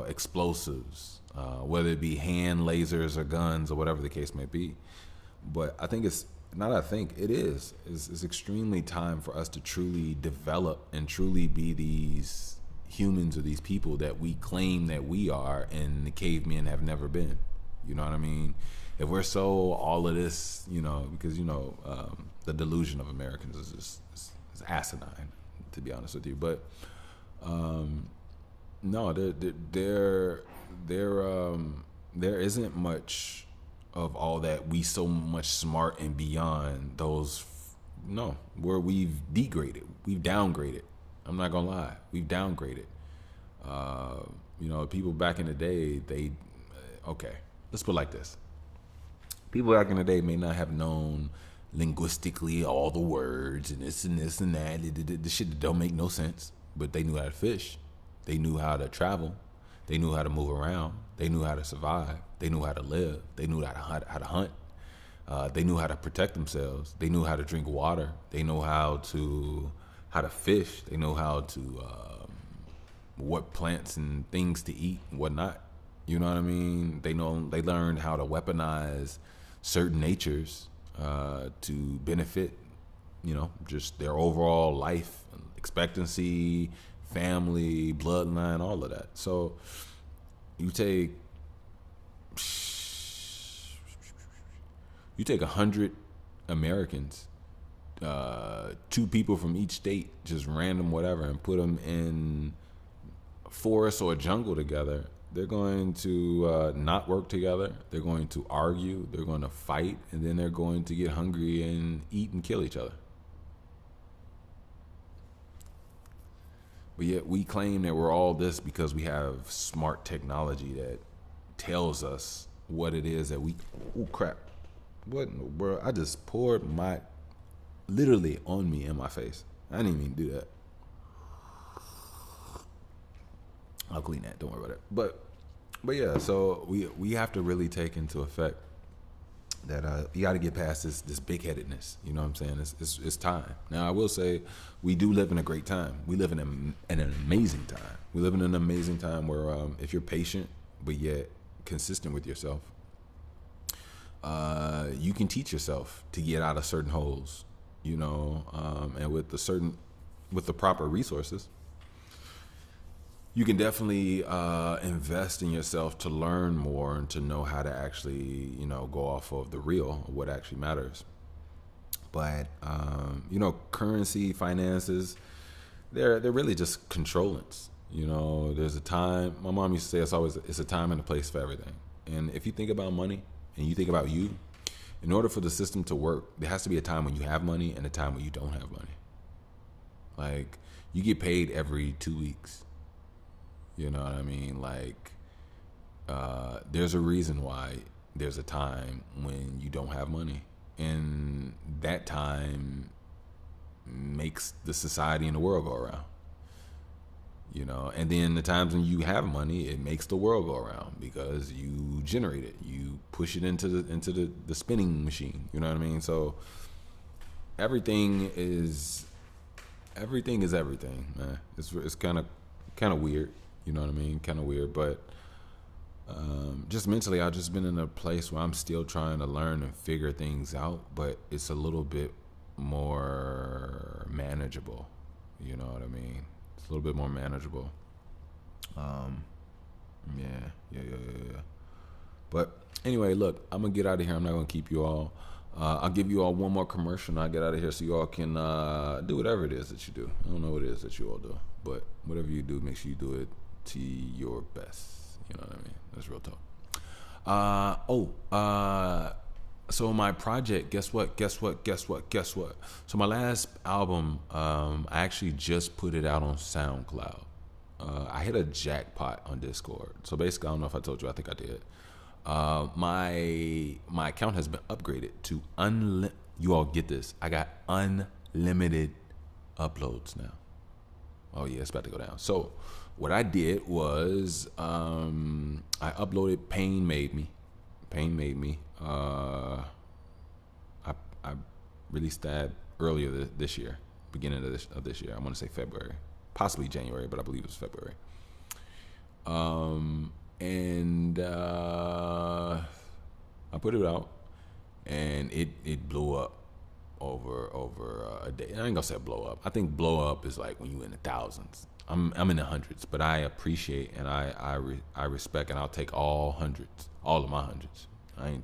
explosives, whether it be hand lasers or guns or whatever the case may be. But I think it's extremely time for us to truly develop and truly be these humans or these people that we claim that we are and the cavemen have never been. You know what I mean? If we're so all of this, because the delusion of Americans is asinine, to be honest with you. But no, there isn't much of all that. We so much smart and beyond those. No, where we've degraded, we've downgraded. I'm not gonna lie, we've downgraded. People back in the day, let's put it like this. People back in the day may not have known linguistically all the words and this and this and that, the shit that don't make no sense, but they knew how to fish. They knew how to travel. They knew how to move around. They knew how to survive. They knew how to live. They knew how to hunt. They knew how to protect themselves. They knew how to drink water. They know how to fish. They know how to what plants and things to eat and whatnot. You know what I mean? They learned how to weaponize certain natures to benefit, just their overall life expectancy, family, bloodline, all of that. So you take 100 Americans, 2 people from each state, just random whatever, and put them in a forest or a jungle together. They're going to not work together. They're going to argue. They're going to fight, and then they're going to get hungry and eat and kill each other. But yet we claim that we're all this because we have smart technology that tells us what it is that we. Oh crap! What in the world? I just poured literally on me in my face. I didn't even do that. I'll clean that. Don't worry about it. But yeah. So we have to really take into effect that you got to get past this big headedness. You know what I'm saying? It's time. Now I will say we do live in a great time. We live in an amazing time. We live in an amazing time where if you're patient but yet consistent with yourself, you can teach yourself to get out of certain holes. And with the proper resources, you can definitely invest in yourself to learn more and to know how to actually, go off of the real, what actually matters. But, currency, finances, they're really just controllants. There's a time, my mom used to say it's a time and a place for everything. And if you think about money and you think about you, in order for the system to work, there has to be a time when you have money and a time when you don't have money. Like, you get paid every 2 weeks. You know what I mean? Like, there's a reason why there's a time when you don't have money. And that time makes the society and the world go around. And then the times when you have money, it makes the world go around because you generate it. You push it into the spinning machine. You know what I mean? So everything is everything, man. It's kind of weird. You know what I mean? Kind of weird, but just mentally, I've just been in a place where I'm still trying to learn and figure things out, but it's a little bit more manageable. You know what I mean? It's a little bit more manageable. Yeah. But anyway, look, I'm gonna get out of here. I'm not gonna keep you all. I'll give you all one more commercial and I'll get out of here so you all can do whatever it is that you do. I don't know what it is that you all do, but whatever you do, make sure you do it to your best. You know what I mean? That's real talk. So my project, guess what? So my last album, I actually just put it out on SoundCloud. I hit a jackpot on Discord. So basically, I don't know if I told you, I think I did. My account has been upgraded to you all get this. I got unlimited uploads now. Oh yeah, it's about to go down. So what I did was I uploaded Pain Made Me. I released that earlier this year, beginning of this year. I want to say February, possibly January, but I believe it was February. And I put it out, and it blew up over a day. I ain't gonna say blow up. I think blow up is like when you in the thousands. I'm in the hundreds, but I appreciate and I respect, and I'll take all hundreds, all of my hundreds. I'm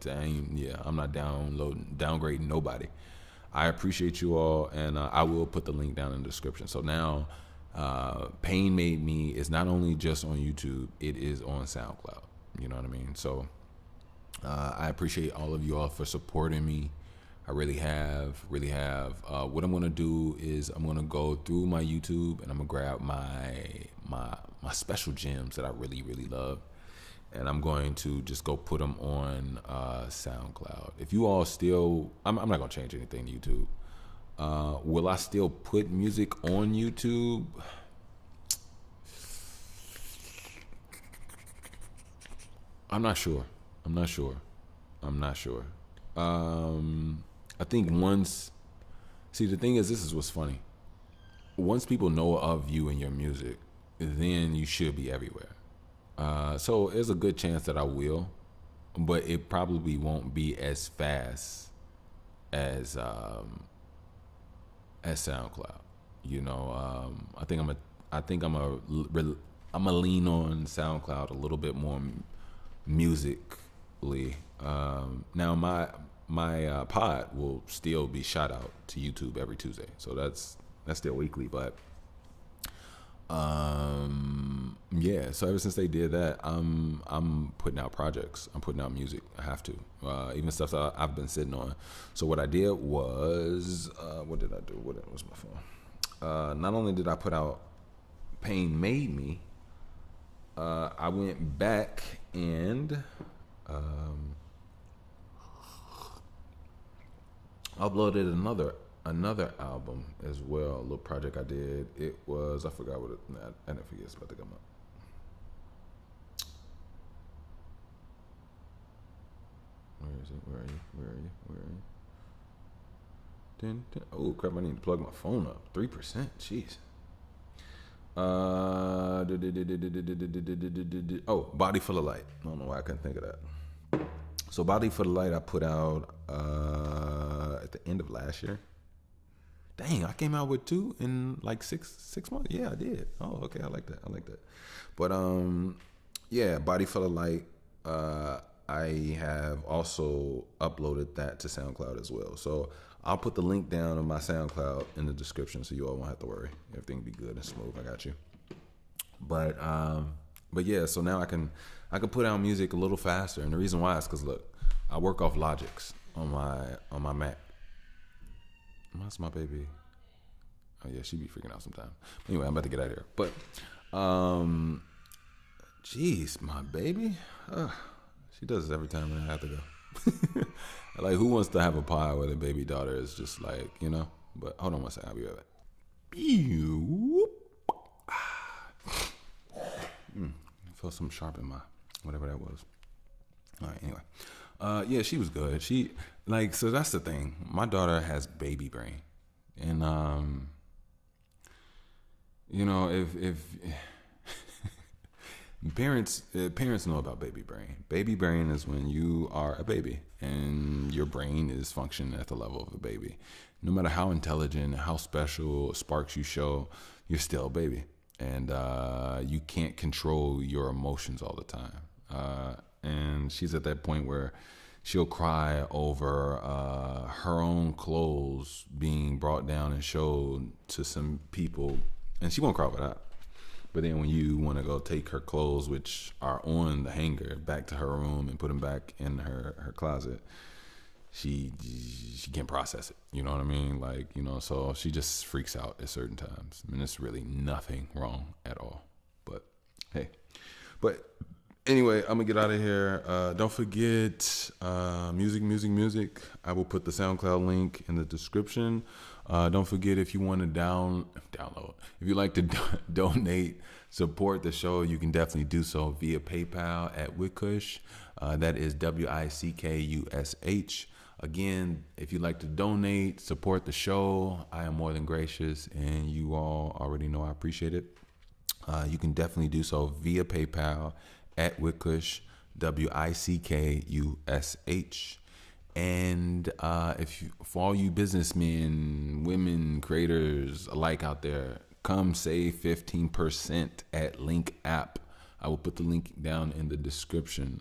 not downgrading nobody. I appreciate you all, and I will put the link down in the description. So now, Pain Made Me is not only just on YouTube, it is on SoundCloud. You know what I mean? So I appreciate all of you all for supporting me. I really have. What I'm gonna do is I'm gonna go through my YouTube and I'm gonna grab my special gems that I really love, and I'm going to just go put them on SoundCloud. If you all still, I'm not gonna change anything to YouTube. Will I still put music on YouTube? I'm not sure. I think the thing is, this is what's funny. Once people know of you and your music, then you should be everywhere. So there's a good chance that I will, but it probably won't be as fast as SoundCloud. You know, I think I'm a lean on SoundCloud a little bit more musically. Now my pod will still be shot out to YouTube every Tuesday, so that's still weekly. But yeah, so ever since they did that, I'm putting out projects. I'm putting out music. I have to, even stuff that I've been sitting on. So what I did was, what did I do? What was my phone? Not only did I put out Pain Made Me, I went back and uploaded another album as well, a little project I did. It was, I forgot what it, I didn't forget, it's about to come up. Where is it? Where are you? Oh crap, I need to plug my phone up. 3%, jeez. Oh, Body Full of Light. I don't know why I couldn't think of that. So Body Full of Light I put out at the end of last year. Dang, I came out with 2 in like six months. Yeah, I did. Oh, okay, I like that. But yeah, Body Full of Light. I have also uploaded that to SoundCloud as well. So I'll put the link down on my SoundCloud in the description, so you all won't have to worry. Everything will be good and smooth. I got you. But yeah, so now I can put out music a little faster, and the reason why is because look, I work off Logics on my Mac. That's my baby. Oh yeah, she be freaking out sometimes. Anyway, I'm about to get out of here. But jeez, my baby. She does this every time I have to go. Like, who wants to have a pie where the baby daughter is just like, you know? But hold on one second, I'll be right back. I feel something sharp in my whatever that was. All right, anyway. Yeah, she was good. She like, so that's the thing. My daughter has baby brain, and you know, if parents know about baby brain. Baby brain is when you are a baby and your brain is functioning at the level of a baby. No matter how intelligent, how special sparks you show, you're still a baby, and you can't control your emotions all the time. And she's at that point where she'll cry over her own clothes being brought down and showed to some people, and she won't cry over that. But then when you want to go take her clothes, which are on the hanger, back to her room and put them back in her closet, she can't process it. You know what I mean? Like, you know, so she just freaks out at certain times. I mean, it's really nothing wrong at all. But hey, anyway, I'm gonna get out of here. Don't forget music. I will put the SoundCloud link in the description. Don't forget, if you want to download, if you like to donate, support the show, you can definitely do so via PayPal at Wickush. That is WICKUSH. Again, if you'd like to donate, support the show, I am more than gracious, and you all already know I appreciate it. You can definitely do so via PayPal at Wickush, WICKUSH. And for all you businessmen, women, creators alike out there, come save 15% at Link App. I will put the link down in the description.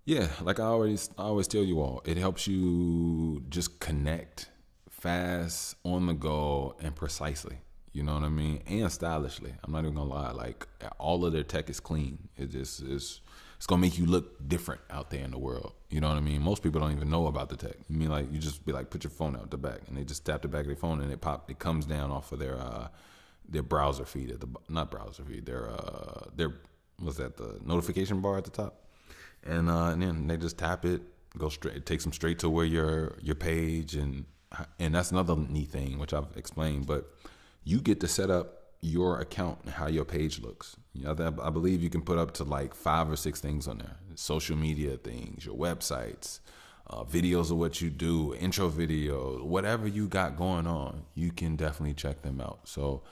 Yeah, like I always tell you all, it helps you just connect fast, on the go, and precisely. You know what I mean? And stylishly. I'm not even gonna lie. Like, all of their tech is clean. It's gonna make you look different out there in the world. You know what I mean? Most people don't even know about the tech. I mean, like, you just be like, put your phone out the back, and they just tap the back of their phone, and it comes down off of their browser feed not browser feed, their what's that, the notification bar at the top, and then they just tap it, go straight, it takes them straight to where your page, and that's another neat thing which I've explained, but you get to set up your account and how your page looks. You know, I believe you can put up to like 5 or 6 things on there. Social media things, your websites, videos of what you do, intro videos, whatever you got going on, you can definitely check them out. So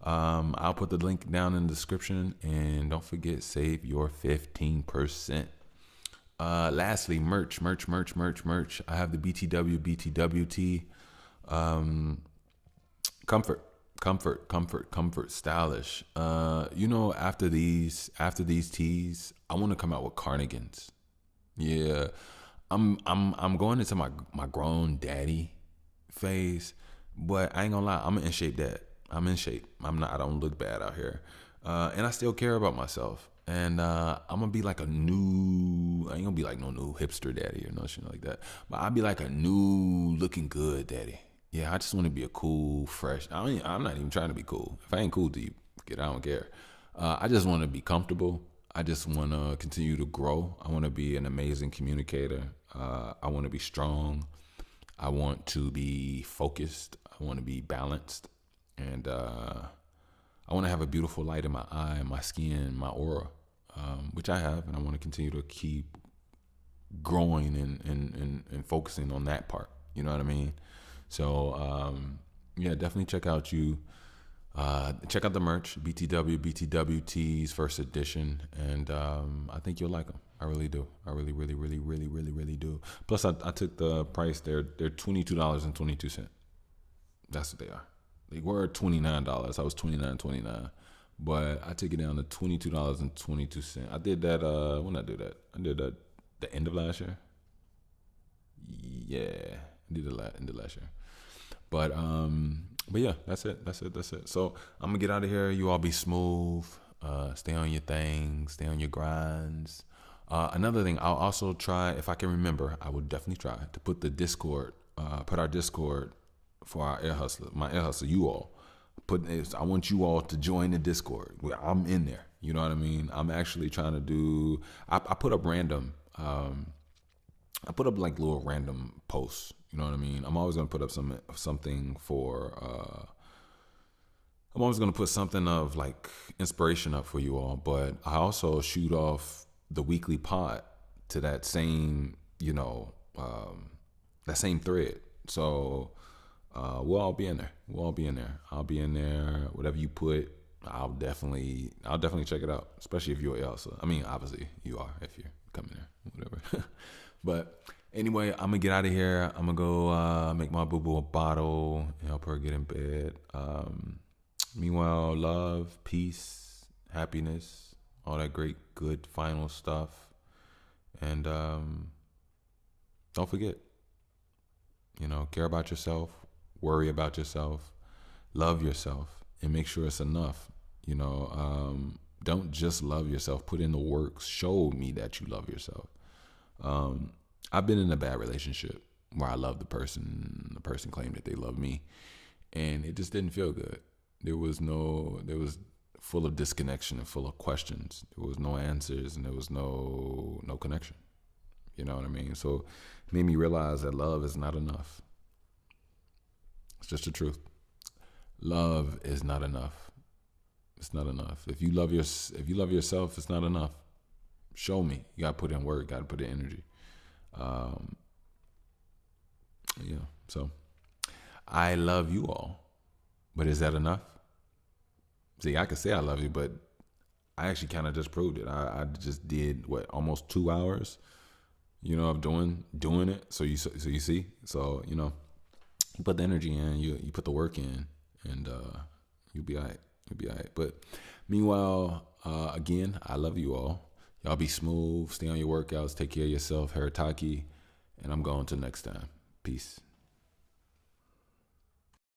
I'll put the link down in the description, and don't forget, save your 15%. Lastly, merch. I have the BTWT. Comfort, stylish. After these tees, I want to come out with cardigans. Yeah, I'm going into my grown daddy phase, but I ain't gonna lie, I'm an in shape dad. I'm in shape. I don't look bad out here, and I still care about myself. And I'm gonna be like I ain't gonna be like no new hipster daddy or no shit like that, but I'll be like a new looking good daddy. Yeah, I just want to be a cool, fresh. I'm not even trying to be cool. If I ain't cool to you, I don't care. I just want to be comfortable. I just want to continue to grow. I want to be an amazing communicator. I want to be strong. I want to be focused. I want to be balanced. And I want to have a beautiful light in my eye, my skin, my aura, which I have. And I want to continue to keep growing and focusing on that part. You know what I mean? So, definitely check out the merch, BTWT's first edition. And I think you'll like them. I really do. I really do. Plus, I took the price. They're $22.22. That's what they are. They were $29. I was $29.29, but I took it down to $22.22. I did that. When I do that, I did that the end of last year. Yeah, I did it end of last year. But yeah, that's it. So I'm gonna get out of here. You all be smooth. Stay on your things. Stay on your grinds. Another thing, I'll also try, if I can remember, I would definitely try to put the Discord, put our Discord for our Air Hustler, my Air Hustler, you all. I want you all to join the Discord. I'm in there. You know what I mean? I'm actually trying to do, I put up random, I put up like little random posts. You know what I mean? I'm always going to put up something for, I'm always going to put something of like inspiration up for you all. But I also shoot off the weekly pod to that same, that same thread. So we'll all be in there. I'll be in there. Whatever you put, I'll definitely check it out. Especially if you're Elsa. I mean, obviously you are if you're coming there, whatever. But anyway, I'm gonna get out of here. I'm gonna go make my boo boo a bottle and help her get in bed. Meanwhile, love, peace, happiness, all that great, good, final stuff. And don't forget, care about yourself, worry about yourself, love yourself, and make sure it's enough. Don't just love yourself. Put in the work. Show me that you love yourself. I've been in a bad relationship where I loved the person claimed that they loved me, and it just didn't feel good. There was full of disconnection and full of questions. There was no answers, and there was no connection. You know what I mean? So it made me realize that love is not enough. It's just the truth. Love is not enough. It's not enough. If you love yourself, it's not enough. Show me. You gotta put in work. Gotta put in energy. So I love you all, but is that enough? See, I could say I love you, but I actually kind of just proved it. I just did almost 2 hours, of doing it. So you see, you put the energy in, you put the work in, and you'll be all right. But meanwhile, again, I love you all. Y'all be smooth. Stay on your workouts. Take care of yourself. Haritaki. And I'm going to next time. Peace.